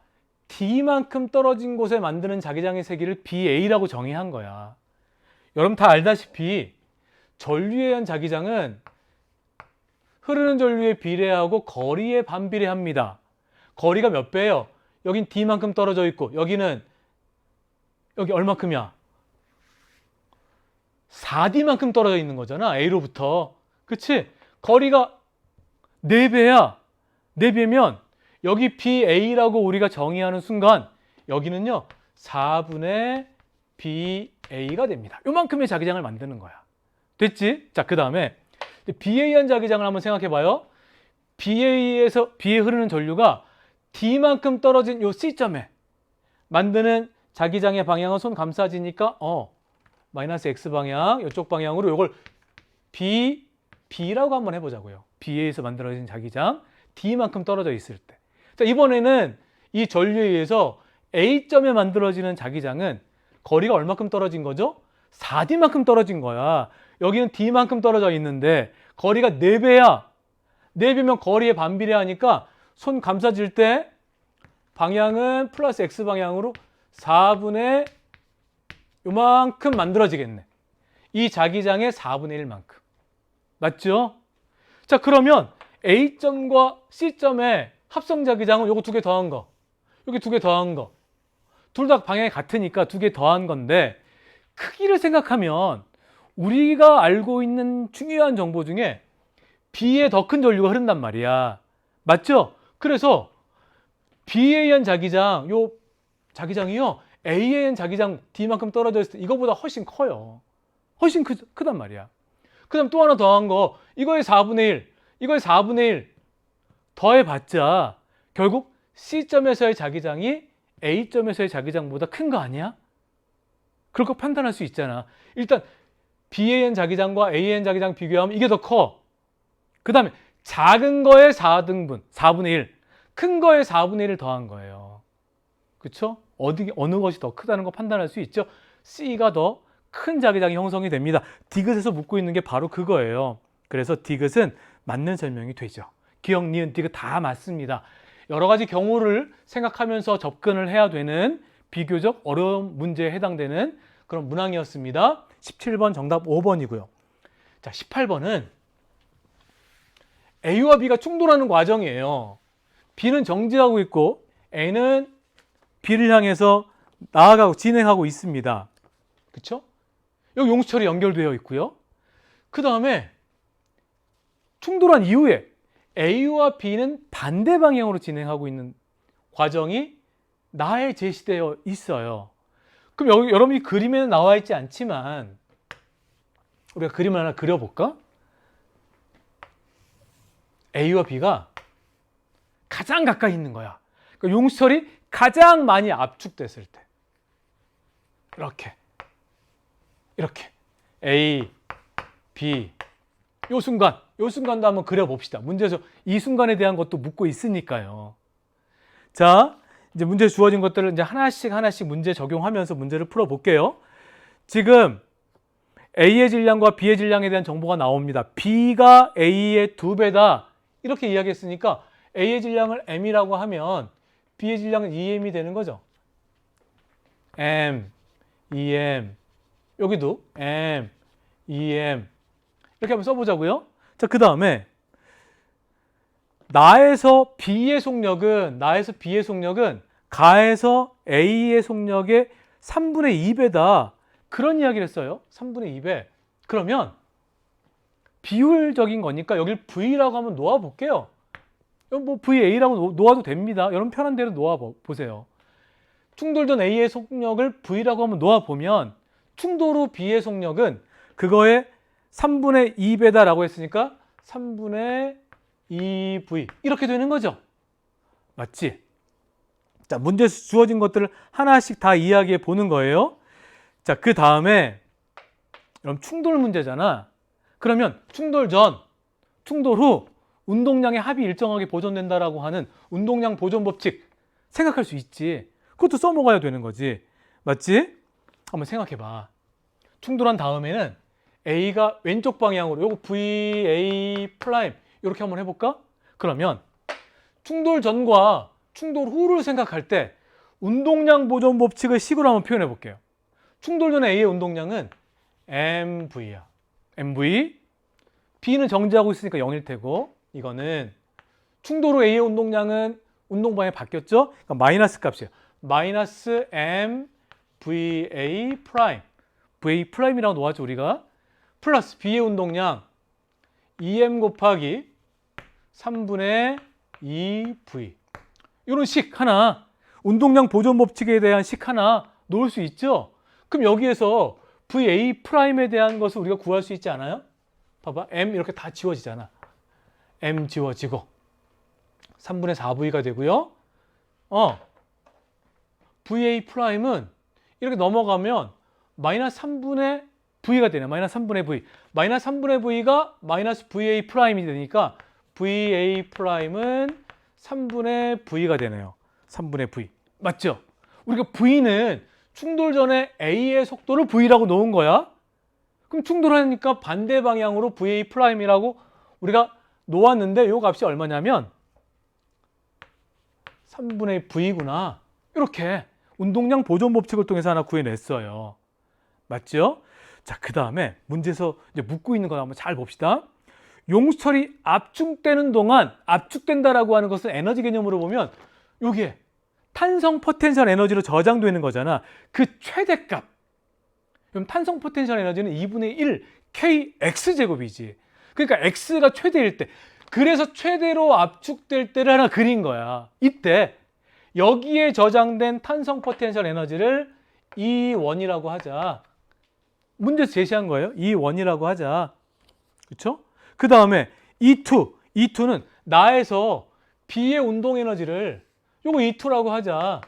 D만큼 떨어진 곳에 만드는 자기장의 세기를 BA라고 정의한 거야. 여러분 다 알다시피 전류에 의한 자기장은 흐르는 전류에 비례하고 거리에 반비례합니다. 거리가 몇 배예요? 여긴 D만큼 떨어져 있고 여기는 여기 얼마큼이야? 4D만큼 떨어져 있는 거잖아. A로부터. 그치? 거리가 4배야. 4배면 여기 BA라고 우리가 정의하는 순간 여기는요 4분의 BA가 됩니다. 요만큼의 자기장을 만드는 거야. 됐지? 자, 그 다음에 BA한 자기장을 한번 생각해 봐요. B에 흐르는 전류가 D만큼 떨어진 요 C점에 만드는 자기장의 방향은 손 감싸지니까 마이너스 X 방향, 이쪽 방향으로 이걸 B라고 한번 해보자고요. B에서 만들어진 자기장, D만큼 떨어져 있을 때. 자, 이번에는 이 전류에 의해서 A점에 만들어지는 자기장은 거리가 얼마큼 떨어진 거죠? 4D만큼 떨어진 거야. 여기는 D만큼 떨어져 있는데 거리가 4배야. 4배면 거리에 반비례하니까 손 감싸질 때 방향은 플러스 X 방향으로 4분의 요만큼 만들어지겠네. 이 자기장의 4분의 1만큼. 맞죠? 자, 그러면 A점과 C점의 합성 자기장은 요거 두 개 더한 거. 여기 두 개 더한 거. 둘 다 방향이 같으니까 두 개 더한 건데 크기를 생각하면 우리가 알고 있는 중요한 정보 중에 B에 더 큰 전류가 흐른단 말이야. 맞죠? 그래서 B에 의한 자기장, 요 자기장이요. A에 의한 자기장 D만큼 떨어져 있을 때 이거보다 훨씬 커요. 훨씬 크단 말이야. 그 다음 또 하나 더한 거. 이거의 4분의 1. 이거의 4분의 1. 더해봤자 결국 C점에서의 자기장이 A점에서의 자기장보다 큰 거 아니야? 그렇게 판단할 수 있잖아. 일단 B에 의한 자기장과 A에 의한 자기장 비교하면 이게 더 커. 그 다음에 작은 거의 4등분, 4분의 1. 큰 거의 4분의 1을 더한 거예요. 그렇죠? 어느 것이 더 크다는 거 판단할 수 있죠. C가 더 큰 자기장이 형성이 됩니다. 디귿에서 묻고 있는 게 바로 그거예요. 그래서 디귿은 맞는 설명이 되죠. 기억, 니은, 디귿 다 맞습니다. 여러 가지 경우를 생각하면서 접근을 해야 되는 비교적 어려운 문제에 해당되는 그럼 문항이었습니다. 17번 정답 5번이고요. 자, 18번은 A와 B가 충돌하는 과정이에요. B는 정지하고 있고 A는 B를 향해서 나아가고 진행하고 있습니다. 그렇죠? 여기 용수철이 연결되어 있고요. 그 다음에 충돌한 이후에 A와 B는 반대 방향으로 진행하고 있는 과정이 나에 제시되어 있어요. 그럼 여러분이 그림에는 나와 있지 않지만 우리가 그림을 하나 그려볼까? A와 B가 가장 가까이 있는 거야. 그러니까 용수철이 가장 많이 압축됐을 때 이렇게 A, B 요 순간도 한번 그려봅시다. 문제에서 이 순간에 대한 것도 묻고 있으니까요. 자, 이제 문제 주어진 것들을 이제 하나씩 문제 적용하면서 문제를 풀어볼게요. 지금 A의 질량과 B의 질량에 대한 정보가 나옵니다. B가 A의 2배다. 이렇게 이야기했으니까 A의 질량을 M이라고 하면 B의 질량은 2M이 되는 거죠. M, 2M. 여기도 M, 2M. 이렇게 한번 써보자고요. 자, 그 다음에 나에서 B의 속력은 가에서 A의 속력의 3분의 2배다. 그런 이야기를 했어요. 3분의 2배. 그러면 비율적인 거니까 여길 V라고 한번 놓아볼게요. 뭐 VA라고 놓아도 됩니다. 여러분 편한 대로 놓아보세요. 충돌전 A의 속력을 V라고 한번 놓아보면 충돌 후 B의 속력은 그거의 3분의 2배다라고 했으니까 3분의 2V 이렇게 되는 거죠. 맞지? 자, 문제에서 주어진 것들을 하나씩 다 이야기해 보는 거예요. 자, 그 다음에 그럼 충돌 문제잖아. 그러면 충돌 전, 충돌 후 운동량의 합이 일정하게 보존된다라고 하는 운동량 보존 법칙 생각할 수 있지. 그것도 써먹어야 되는 거지. 맞지? 한번 생각해 봐. 충돌한 다음에는 A가 왼쪽 방향으로 요거 VA 프라임 이렇게 한번 해볼까? 그러면 충돌 전과 충돌 후를 생각할 때 운동량 보존 법칙을 식으로 한번 표현해 볼게요. 충돌 전에 A의 운동량은 MV야. MV. B는 정지하고 있으니까 0일 테고 이거는 충돌 후 A의 운동량은 운동 방향이 바뀌었죠? 그러니까 마이너스 값이에요. 마이너스 MVA 프라임. VA 프라임이라고 놓았죠 우리가. 플러스 B의 운동량 2M 곱하기 3분의 2V. 이런 식 하나, 운동량 보존 법칙에 대한 식 하나 놓을 수 있죠? 그럼 여기에서 VA 프라임에 대한 것을 우리가 구할 수 있지 않아요? 봐봐, M 이렇게 다 지워지잖아. M 지워지고 3분의 4V가 되고요. VA 프라임은 이렇게 넘어가면 마이너스 3분의 V가 되네. 마이너스 3분의 V. 마이너스 3분의 V가 마이너스 VA 프라임이 되니까 VA 프라임은 3분의 V가 되네요. 3분의 V. 맞죠? 우리가 V는 충돌 전에 A의 속도를 V라고 놓은 거야. 그럼 충돌하니까 반대 방향으로 VA 프라임이라고 우리가 놓았는데 이 값이 얼마냐면 3분의 V구나. 이렇게 운동량 보존 법칙을 통해서 하나 구해냈어요. 맞죠? 자, 그 다음에 문제에서 이제 묻고 있는 거 한번 잘 봅시다. 용수철이 압축되는 동안 압축된다라고 하는 것은 에너지 개념으로 보면 여기에 탄성 포텐셜 에너지로 저장되는 거잖아. 그 최대값. 그럼 탄성 포텐셜 에너지는 2분의 1 kx제곱이지. 그러니까 x가 최대일 때. 그래서 최대로 압축될 때를 하나 그린 거야. 이때 여기에 저장된 탄성 포텐셜 에너지를 E1이라고 하자. 문제에서 제시한 거예요. E1이라고 하자. 그렇죠? 그 다음에 E2는 나에서 B의 운동 에너지를 요거 E2라고 하자.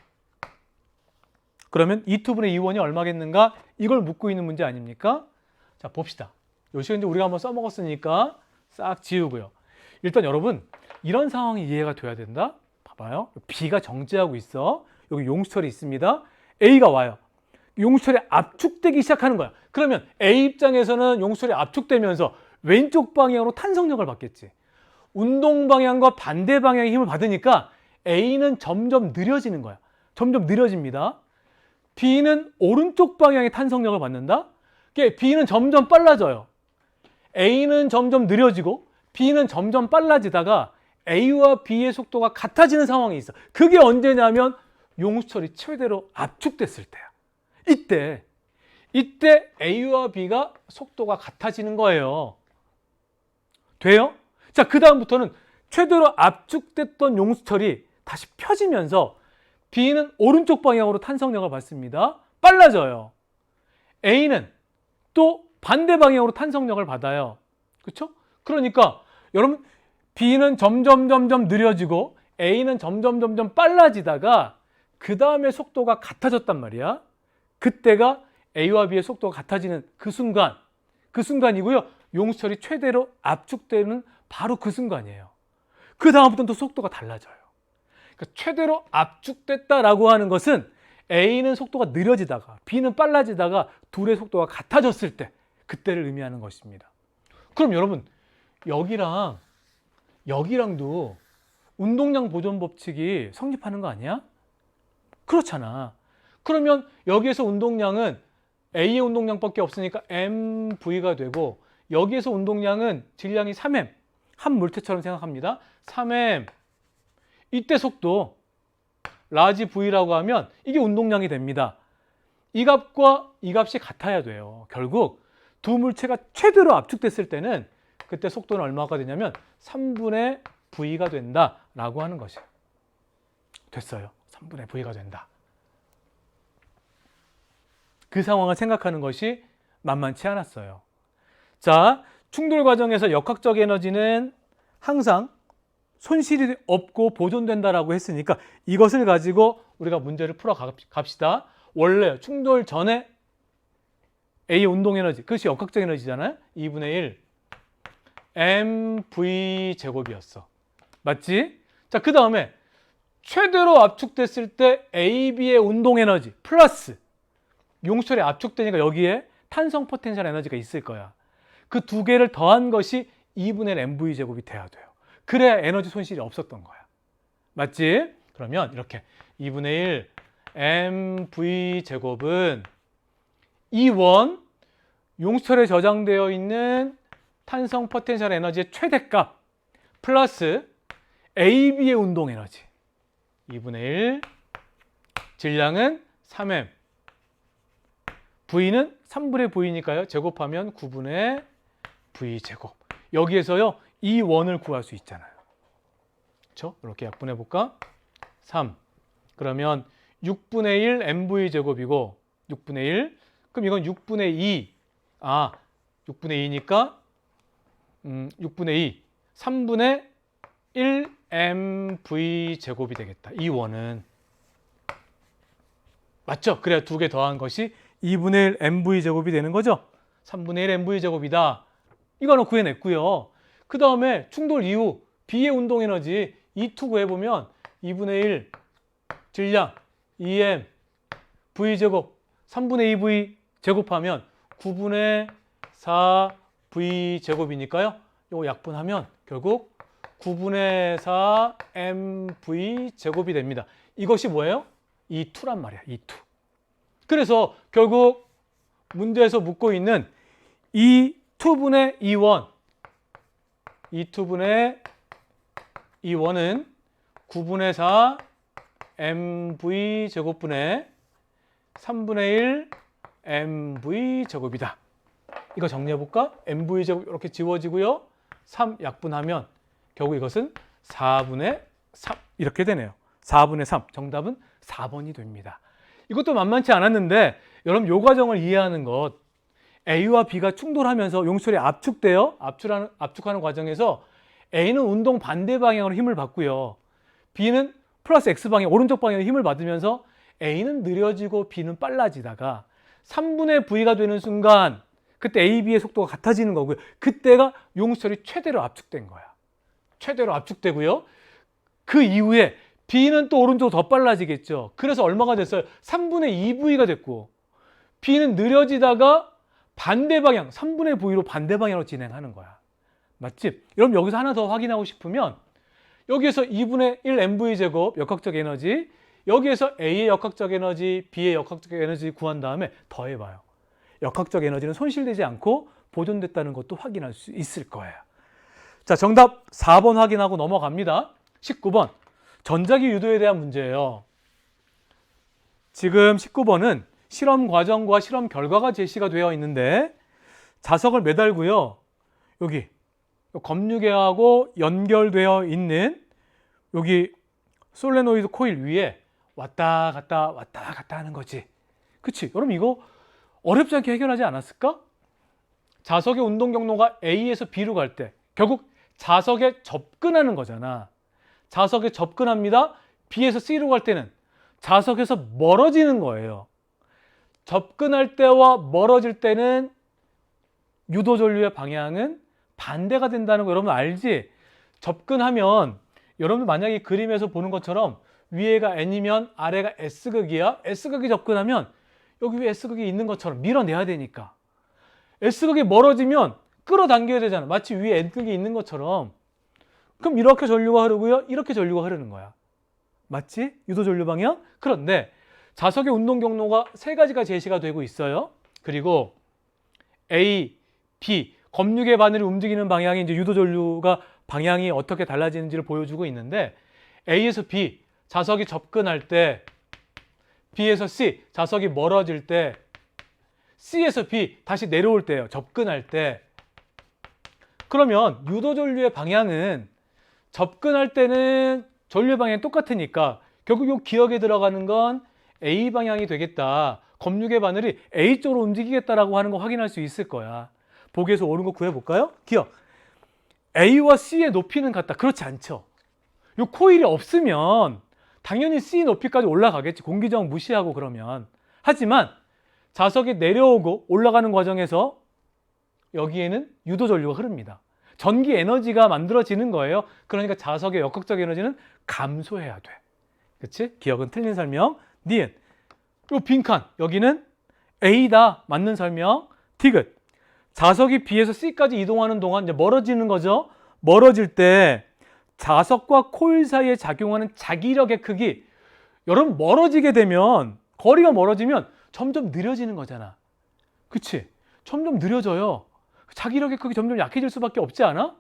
그러면 E2분의 E1이 얼마겠는가? 이걸 묻고 있는 문제 아닙니까? 자, 봅시다. 요 시간 이제 우리가 한번 써먹었으니까 싹 지우고요. 일단 여러분 이런 상황이 이해가 돼야 된다. 봐봐요. B가 정지하고 있어. 여기 용수철이 있습니다. A가 와요. 용수철이 압축되기 시작하는 거야. 그러면 A 입장에서는 용수철이 압축되면서 왼쪽 방향으로 탄성력을 받겠지. 운동 방향과 반대 방향의 힘을 받으니까 A는 점점 느려지는 거야. 점점 느려집니다. B는 오른쪽 방향의 탄성력을 받는다? B는 점점 빨라져요. A는 점점 느려지고 B는 점점 빨라지다가 A와 B의 속도가 같아지는 상황이 있어. 그게 언제냐면 용수철이 최대로 압축됐을 때야. 이때 A와 B가 속도가 같아지는 거예요. 돼요? 자, 그 다음부터는 최대로 압축됐던 용수철이 다시 펴지면서 B는 오른쪽 방향으로 탄성력을 받습니다. 빨라져요. A는 또 반대 방향으로 탄성력을 받아요. 그렇죠? 그러니까 여러분 B는 점점 느려지고 A는 점점 빨라지다가 그 다음에 속도가 같아졌단 말이야. 그때가 A와 B의 속도가 같아지는 그 순간이고요. 용수철이 최대로 압축되는 바로 그 순간이에요. 그 다음부터는 또 속도가 달라져요. 그러니까 최대로 압축됐다라고 하는 것은 A는 속도가 느려지다가 B는 빨라지다가 둘의 속도가 같아졌을 때 그때를 의미하는 것입니다. 그럼 여러분 여기랑도 운동량 보존 법칙이 성립하는 거 아니야? 그렇잖아. 그러면 여기에서 운동량은 A의 운동량밖에 없으니까 MV가 되고 여기에서 운동량은 질량이 3M 한 물체처럼 생각합니다. 3M 이때 속도 라지 V라고 하면 이게 운동량이 됩니다. 이 값과 이 값이 같아야 돼요. 결국 두 물체가 최대로 압축됐을 때는 그때 속도는 얼마가 되냐면 3분의 V가 된다라고 하는 것이에요. 됐어요. 3분의 V가 된다. 그 상황을 생각하는 것이 만만치 않았어요. 자, 충돌 과정에서 역학적 에너지는 항상 손실이 없고 보존된다라고 했으니까 이것을 가지고 우리가 문제를 풀어 갑시다. 원래 충돌 전에 A의 운동 에너지, 그것이 역학적 에너지잖아요. 2분의 1 mv 제곱이었어. 맞지? 자, 그 다음에 최대로 압축됐을 때 AB의 운동 에너지 플러스 용수철이 압축되니까 여기에 탄성 포텐셜 에너지가 있을 거야. 그 두 개를 더한 것이 2분의 1 mv 제곱이 돼야 돼요. 그래야 에너지 손실이 없었던 거야. 맞지? 그러면 이렇게 2분의 1 mv 제곱은 이 원 용수철에 저장되어 있는 탄성 포텐셜 에너지의 최대값 플러스 AB의 운동 에너지 2분의 1 질량은 3M V는 3분의 V니까요. 제곱하면 9분의 V 제곱. 여기에서요. 이 원을 구할 수 있잖아요. 그렇죠? 이렇게 약분해 볼까? 3. 그러면 6분의 1 mv 제곱이고 6분의 1. 그럼 이건 6분의 2. 6분의 2니까 6분의 2. 3분의 1 mv 제곱이 되겠다. 이 원은. 맞죠? 그래야 두 개 더한 것이 2분의 1 mv 제곱이 되는 거죠. 3분의 1 mv 제곱이다. 이거는 구해냈고요. 그 다음에 충돌 이후 B의 운동 에너지 E2 구해보면 2분의 1 질량 2m V 제곱 3분의 2V 제곱하면 9분의 4 V 제곱이니까요. 이거 약분하면 결국 9분의 4 mv 제곱이 됩니다. 이것이 뭐예요? E2란 말이야. E2. 그래서 결국 문제에서 묻고 있는 E2분의 E1 E2분의 E1은 9분의 4 mv 제곱분의 3분의 1 mv 제곱이다. 이거 정리해볼까? mv 제곱 이렇게 지워지고요. 3 약분하면 결국 이것은 4분의 3 이렇게 되네요. 4분의 3 정답은 4번이 됩니다. 이것도 만만치 않았는데 여러분 이 과정을 이해하는 것 A와 B가 충돌하면서 용수철이 압축하는 과정에서 A는 운동 반대 방향으로 힘을 받고요. B는 플러스 X방향 오른쪽 방향으로 힘을 받으면서 A는 느려지고 B는 빨라지다가 3분의 V가 되는 순간 그때 A, B의 속도가 같아지는 거고요. 그때가 용수철이 최대로 압축된 거야. 최대로 압축되고요. 그 이후에 B는 또 오른쪽으로 더 빨라지겠죠. 그래서 얼마가 됐어요? 3분의 2V가 됐고 B는 느려지다가 반대 방향, 3분의 V로 반대 방향으로 진행하는 거야. 맞지? 여러분 여기서 하나 더 확인하고 싶으면 여기에서 2분의 1 mv 제곱 역학적 에너지 여기에서 A의 역학적 에너지, B의 역학적 에너지 구한 다음에 더해봐요. 역학적 에너지는 손실되지 않고 보존됐다는 것도 확인할 수 있을 거예요. 자, 정답 4번 확인하고 넘어갑니다. 19번. 전자기 유도에 대한 문제예요. 지금 19번은 실험 과정과 실험 결과가 제시가 되어 있는데 자석을 매달고요. 여기 검유계하고 연결되어 있는 여기 솔레노이드 코일 위에 왔다 갔다 하는 거지. 그치? 여러분 이거 어렵지 않게 해결하지 않았을까? 자석의 운동 경로가 A에서 B로 갈 때 결국 자석에 접근하는 거잖아. 자석에 접근합니다. B에서 C로 갈 때는 자석에서 멀어지는 거예요. 접근할 때와 멀어질 때는 유도 전류의 방향은 반대가 된다는 거 여러분 알지? 접근하면 여러분 만약에 그림에서 보는 것처럼 위에가 N이면 아래가 S극이야. S극이 접근하면 여기 위에 S극이 있는 것처럼 밀어내야 되니까. S극이 멀어지면 끌어당겨야 되잖아. 마치 위에 N극이 있는 것처럼. 그럼 이렇게 전류가 흐르고요. 이렇게 전류가 흐르는 거야. 맞지? 유도 전류 방향? 그런데 자석의 운동 경로가 세 가지가 제시가 되고 있어요. 그리고 A, B, 검유계 바늘이 움직이는 방향이 이제 유도 전류가 방향이 어떻게 달라지는지를 보여주고 있는데 A에서 B, 자석이 접근할 때 B에서 C, 자석이 멀어질 때 C에서 B, 다시 내려올 때예요. 접근할 때. 그러면 유도 전류의 방향은 접근할 때는 전류 방향이 똑같으니까 결국 이 기억에 들어가는 건 A 방향이 되겠다. 검유계 바늘이 A 쪽으로 움직이겠다라고 하는 거 확인할 수 있을 거야. 보기에서 옳은 거 구해볼까요? 기억. A와 C의 높이는 같다. 그렇지 않죠. 이 코일이 없으면 당연히 C 높이까지 올라가겠지. 공기저항 무시하고 그러면. 하지만 자석이 내려오고 올라가는 과정에서 여기에는 유도 전류가 흐릅니다. 전기 에너지가 만들어지는 거예요. 그러니까 자석의 역학적 에너지는 감소해야 돼. 그치? 기억은 틀린 설명. 니은. 요 빈칸. 여기는 A다. 맞는 설명. 디귿. 자석이 B에서 C까지 이동하는 동안 이제 멀어지는 거죠. 멀어질 때 자석과 코일 사이에 작용하는 자기력의 크기. 여러분 멀어지게 되면 거리가 멀어지면 점점 느려지는 거잖아. 그치? 점점 느려져요. 자기력의 크기 점점 약해질 수밖에 없지 않아?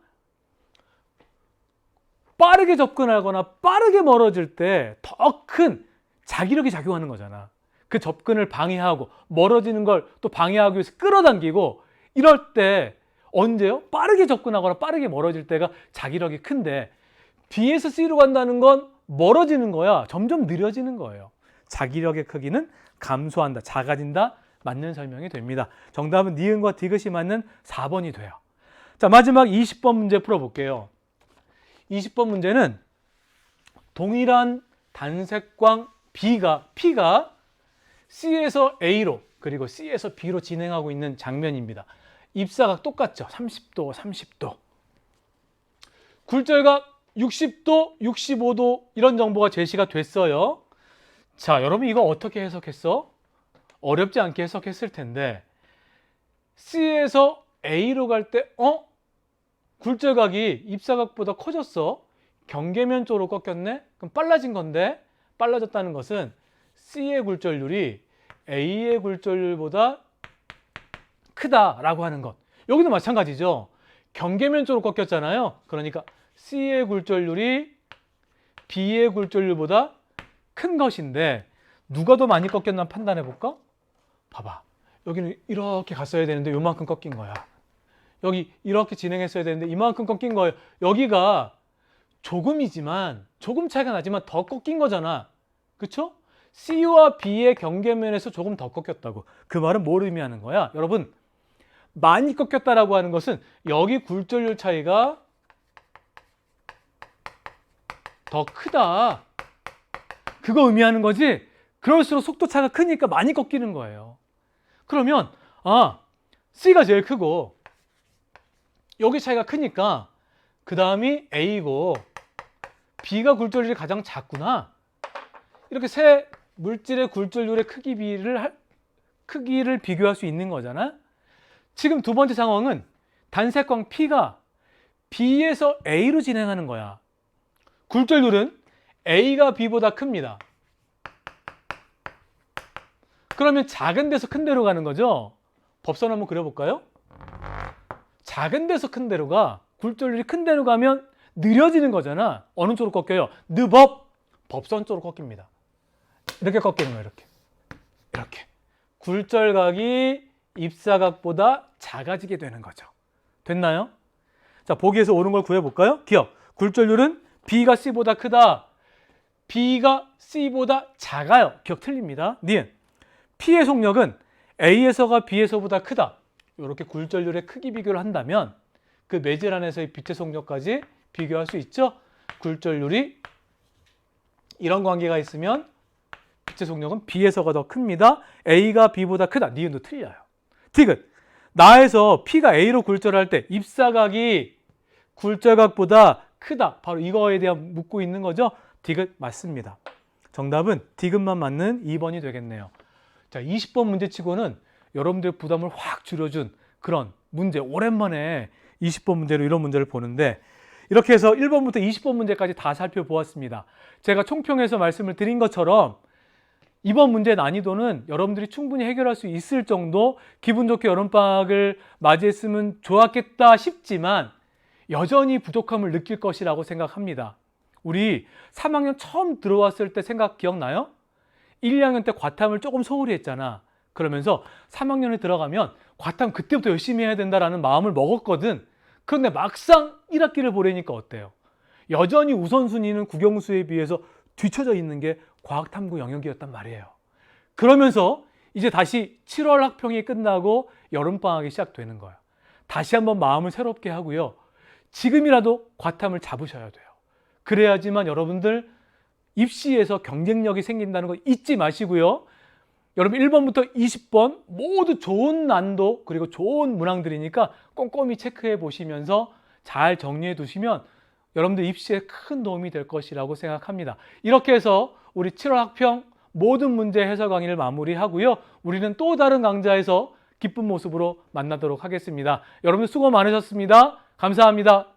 빠르게 접근하거나 빠르게 멀어질 때 더 큰 자기력이 작용하는 거잖아. 그 접근을 방해하고 멀어지는 걸 또 방해하기 위해서 끌어당기고 이럴 때 언제요? 빠르게 접근하거나 빠르게 멀어질 때가 자기력이 큰데 B에서 C로 간다는 건 멀어지는 거야. 점점 느려지는 거예요. 자기력의 크기는 감소한다, 작아진다. 맞는 설명이 됩니다. 정답은 니은과 디귿이 맞는 4번이 돼요. 자, 마지막 20번 문제 풀어볼게요. 20번 문제는 동일한 단색광 P가 C에서 A로 그리고 C에서 B로 진행하고 있는 장면입니다. 입사각 똑같죠? 30도, 30도. 굴절각 60도, 65도 이런 정보가 제시가 됐어요. 자, 여러분 이거 어떻게 해석했어? 어렵지 않게 해석했을 텐데 C에서 A로 갈 때 굴절각이 입사각보다 커졌어. 경계면 쪽으로 꺾였네? 그럼 빨라진 건데 빨라졌다는 것은 C의 굴절률이 A의 굴절률보다 크다라고 하는 것. 여기도 마찬가지죠. 경계면 쪽으로 꺾였잖아요. 그러니까 C의 굴절률이 B의 굴절률보다 큰 것인데 누가 더 많이 꺾였나 판단해 볼까? 봐봐. 여기는 이렇게 갔어야 되는데 요만큼 꺾인 거야. 여기 이렇게 진행했어야 되는데 이만큼 꺾인 거예요. 여기가 조금이지만 조금 차이가 나지만 더 꺾인 거잖아. 그쵸? C와 B의 경계면에서 조금 더 꺾였다고. 그 말은 뭘 의미하는 거야? 여러분 많이 꺾였다라고 하는 것은 여기 굴절률 차이가 더 크다. 그거 의미하는 거지. 그럴수록 속도 차가 크니까 많이 꺾이는 거예요. 그러면 C가 제일 크고 여기 차이가 크니까 그 다음이 A고 B가 굴절률이 가장 작구나. 이렇게 세 물질의 굴절률의 크기를 비교할 수 있는 거잖아. 지금 두 번째 상황은 단색광 P가 B에서 A로 진행하는 거야. 굴절률은 A가 B보다 큽니다. 그러면 작은 데서 큰 데로 가는 거죠. 법선 한번 그려볼까요? 작은 데서 큰 데로 가. 굴절률이 큰 데로 가면 느려지는 거잖아. 어느 쪽으로 꺾여요? 느법, 법선 쪽으로 꺾입니다. 이렇게 꺾이는 거예요. 이렇게. 굴절각이 입사각보다 작아지게 되는 거죠. 됐나요? 자, 보기에서 옳은 걸 구해볼까요? 기억. 굴절률은 B가 C보다 크다. B가 C보다 작아요. 기억 틀립니다. 니은. P의 속력은 A에서가 B에서보다 크다. 이렇게 굴절률의 크기 비교를 한다면 그 매질안에서의 빛의 속력까지 비교할 수 있죠. 굴절률이 이런 관계가 있으면 빛의 속력은 B에서가 더 큽니다. A가 B보다 크다. 니은도 틀려요. 디귿. 나에서 P가 A로 굴절할 때 입사각이 굴절각보다 크다. 바로 이거에 대한 묻고 있는 거죠. 디귿 맞습니다. 정답은 디귿만 맞는 2번이 되겠네요. 자, 20번 문제치고는 여러분들의 부담을 확 줄여준 그런 문제, 오랜만에 20번 문제로 이런 문제를 보는데 이렇게 해서 1번부터 20번 문제까지 다 살펴보았습니다. 제가 총평해서 말씀을 드린 것처럼 이번 문제 난이도는 여러분들이 충분히 해결할 수 있을 정도 기분 좋게 여름방학을 맞이했으면 좋았겠다 싶지만 여전히 부족함을 느낄 것이라고 생각합니다. 우리 3학년 처음 들어왔을 때 생각 기억나요? 1, 2학년 때 과탐을 조금 소홀히 했잖아. 그러면서 3학년에 들어가면 과탐 그때부터 열심히 해야 된다라는 마음을 먹었거든. 그런데 막상 1학기를 보내니까 어때요? 여전히 우선순위는 국영수에 비해서 뒤쳐져 있는 게 과학탐구 영역이었단 말이에요. 그러면서 이제 다시 7월 학평이 끝나고 여름방학이 시작되는 거예요. 다시 한번 마음을 새롭게 하고요. 지금이라도 과탐을 잡으셔야 돼요. 그래야지만 여러분들 입시에서 경쟁력이 생긴다는 거 잊지 마시고요. 여러분 1번부터 20번 모두 좋은 난도 그리고 좋은 문항들이니까 꼼꼼히 체크해 보시면서 잘 정리해 두시면 여러분들 입시에 큰 도움이 될 것이라고 생각합니다. 이렇게 해서 우리 7월 학평 모든 문제 해설 강의를 마무리하고요. 우리는 또 다른 강좌에서 기쁜 모습으로 만나도록 하겠습니다. 여러분들 수고 많으셨습니다. 감사합니다.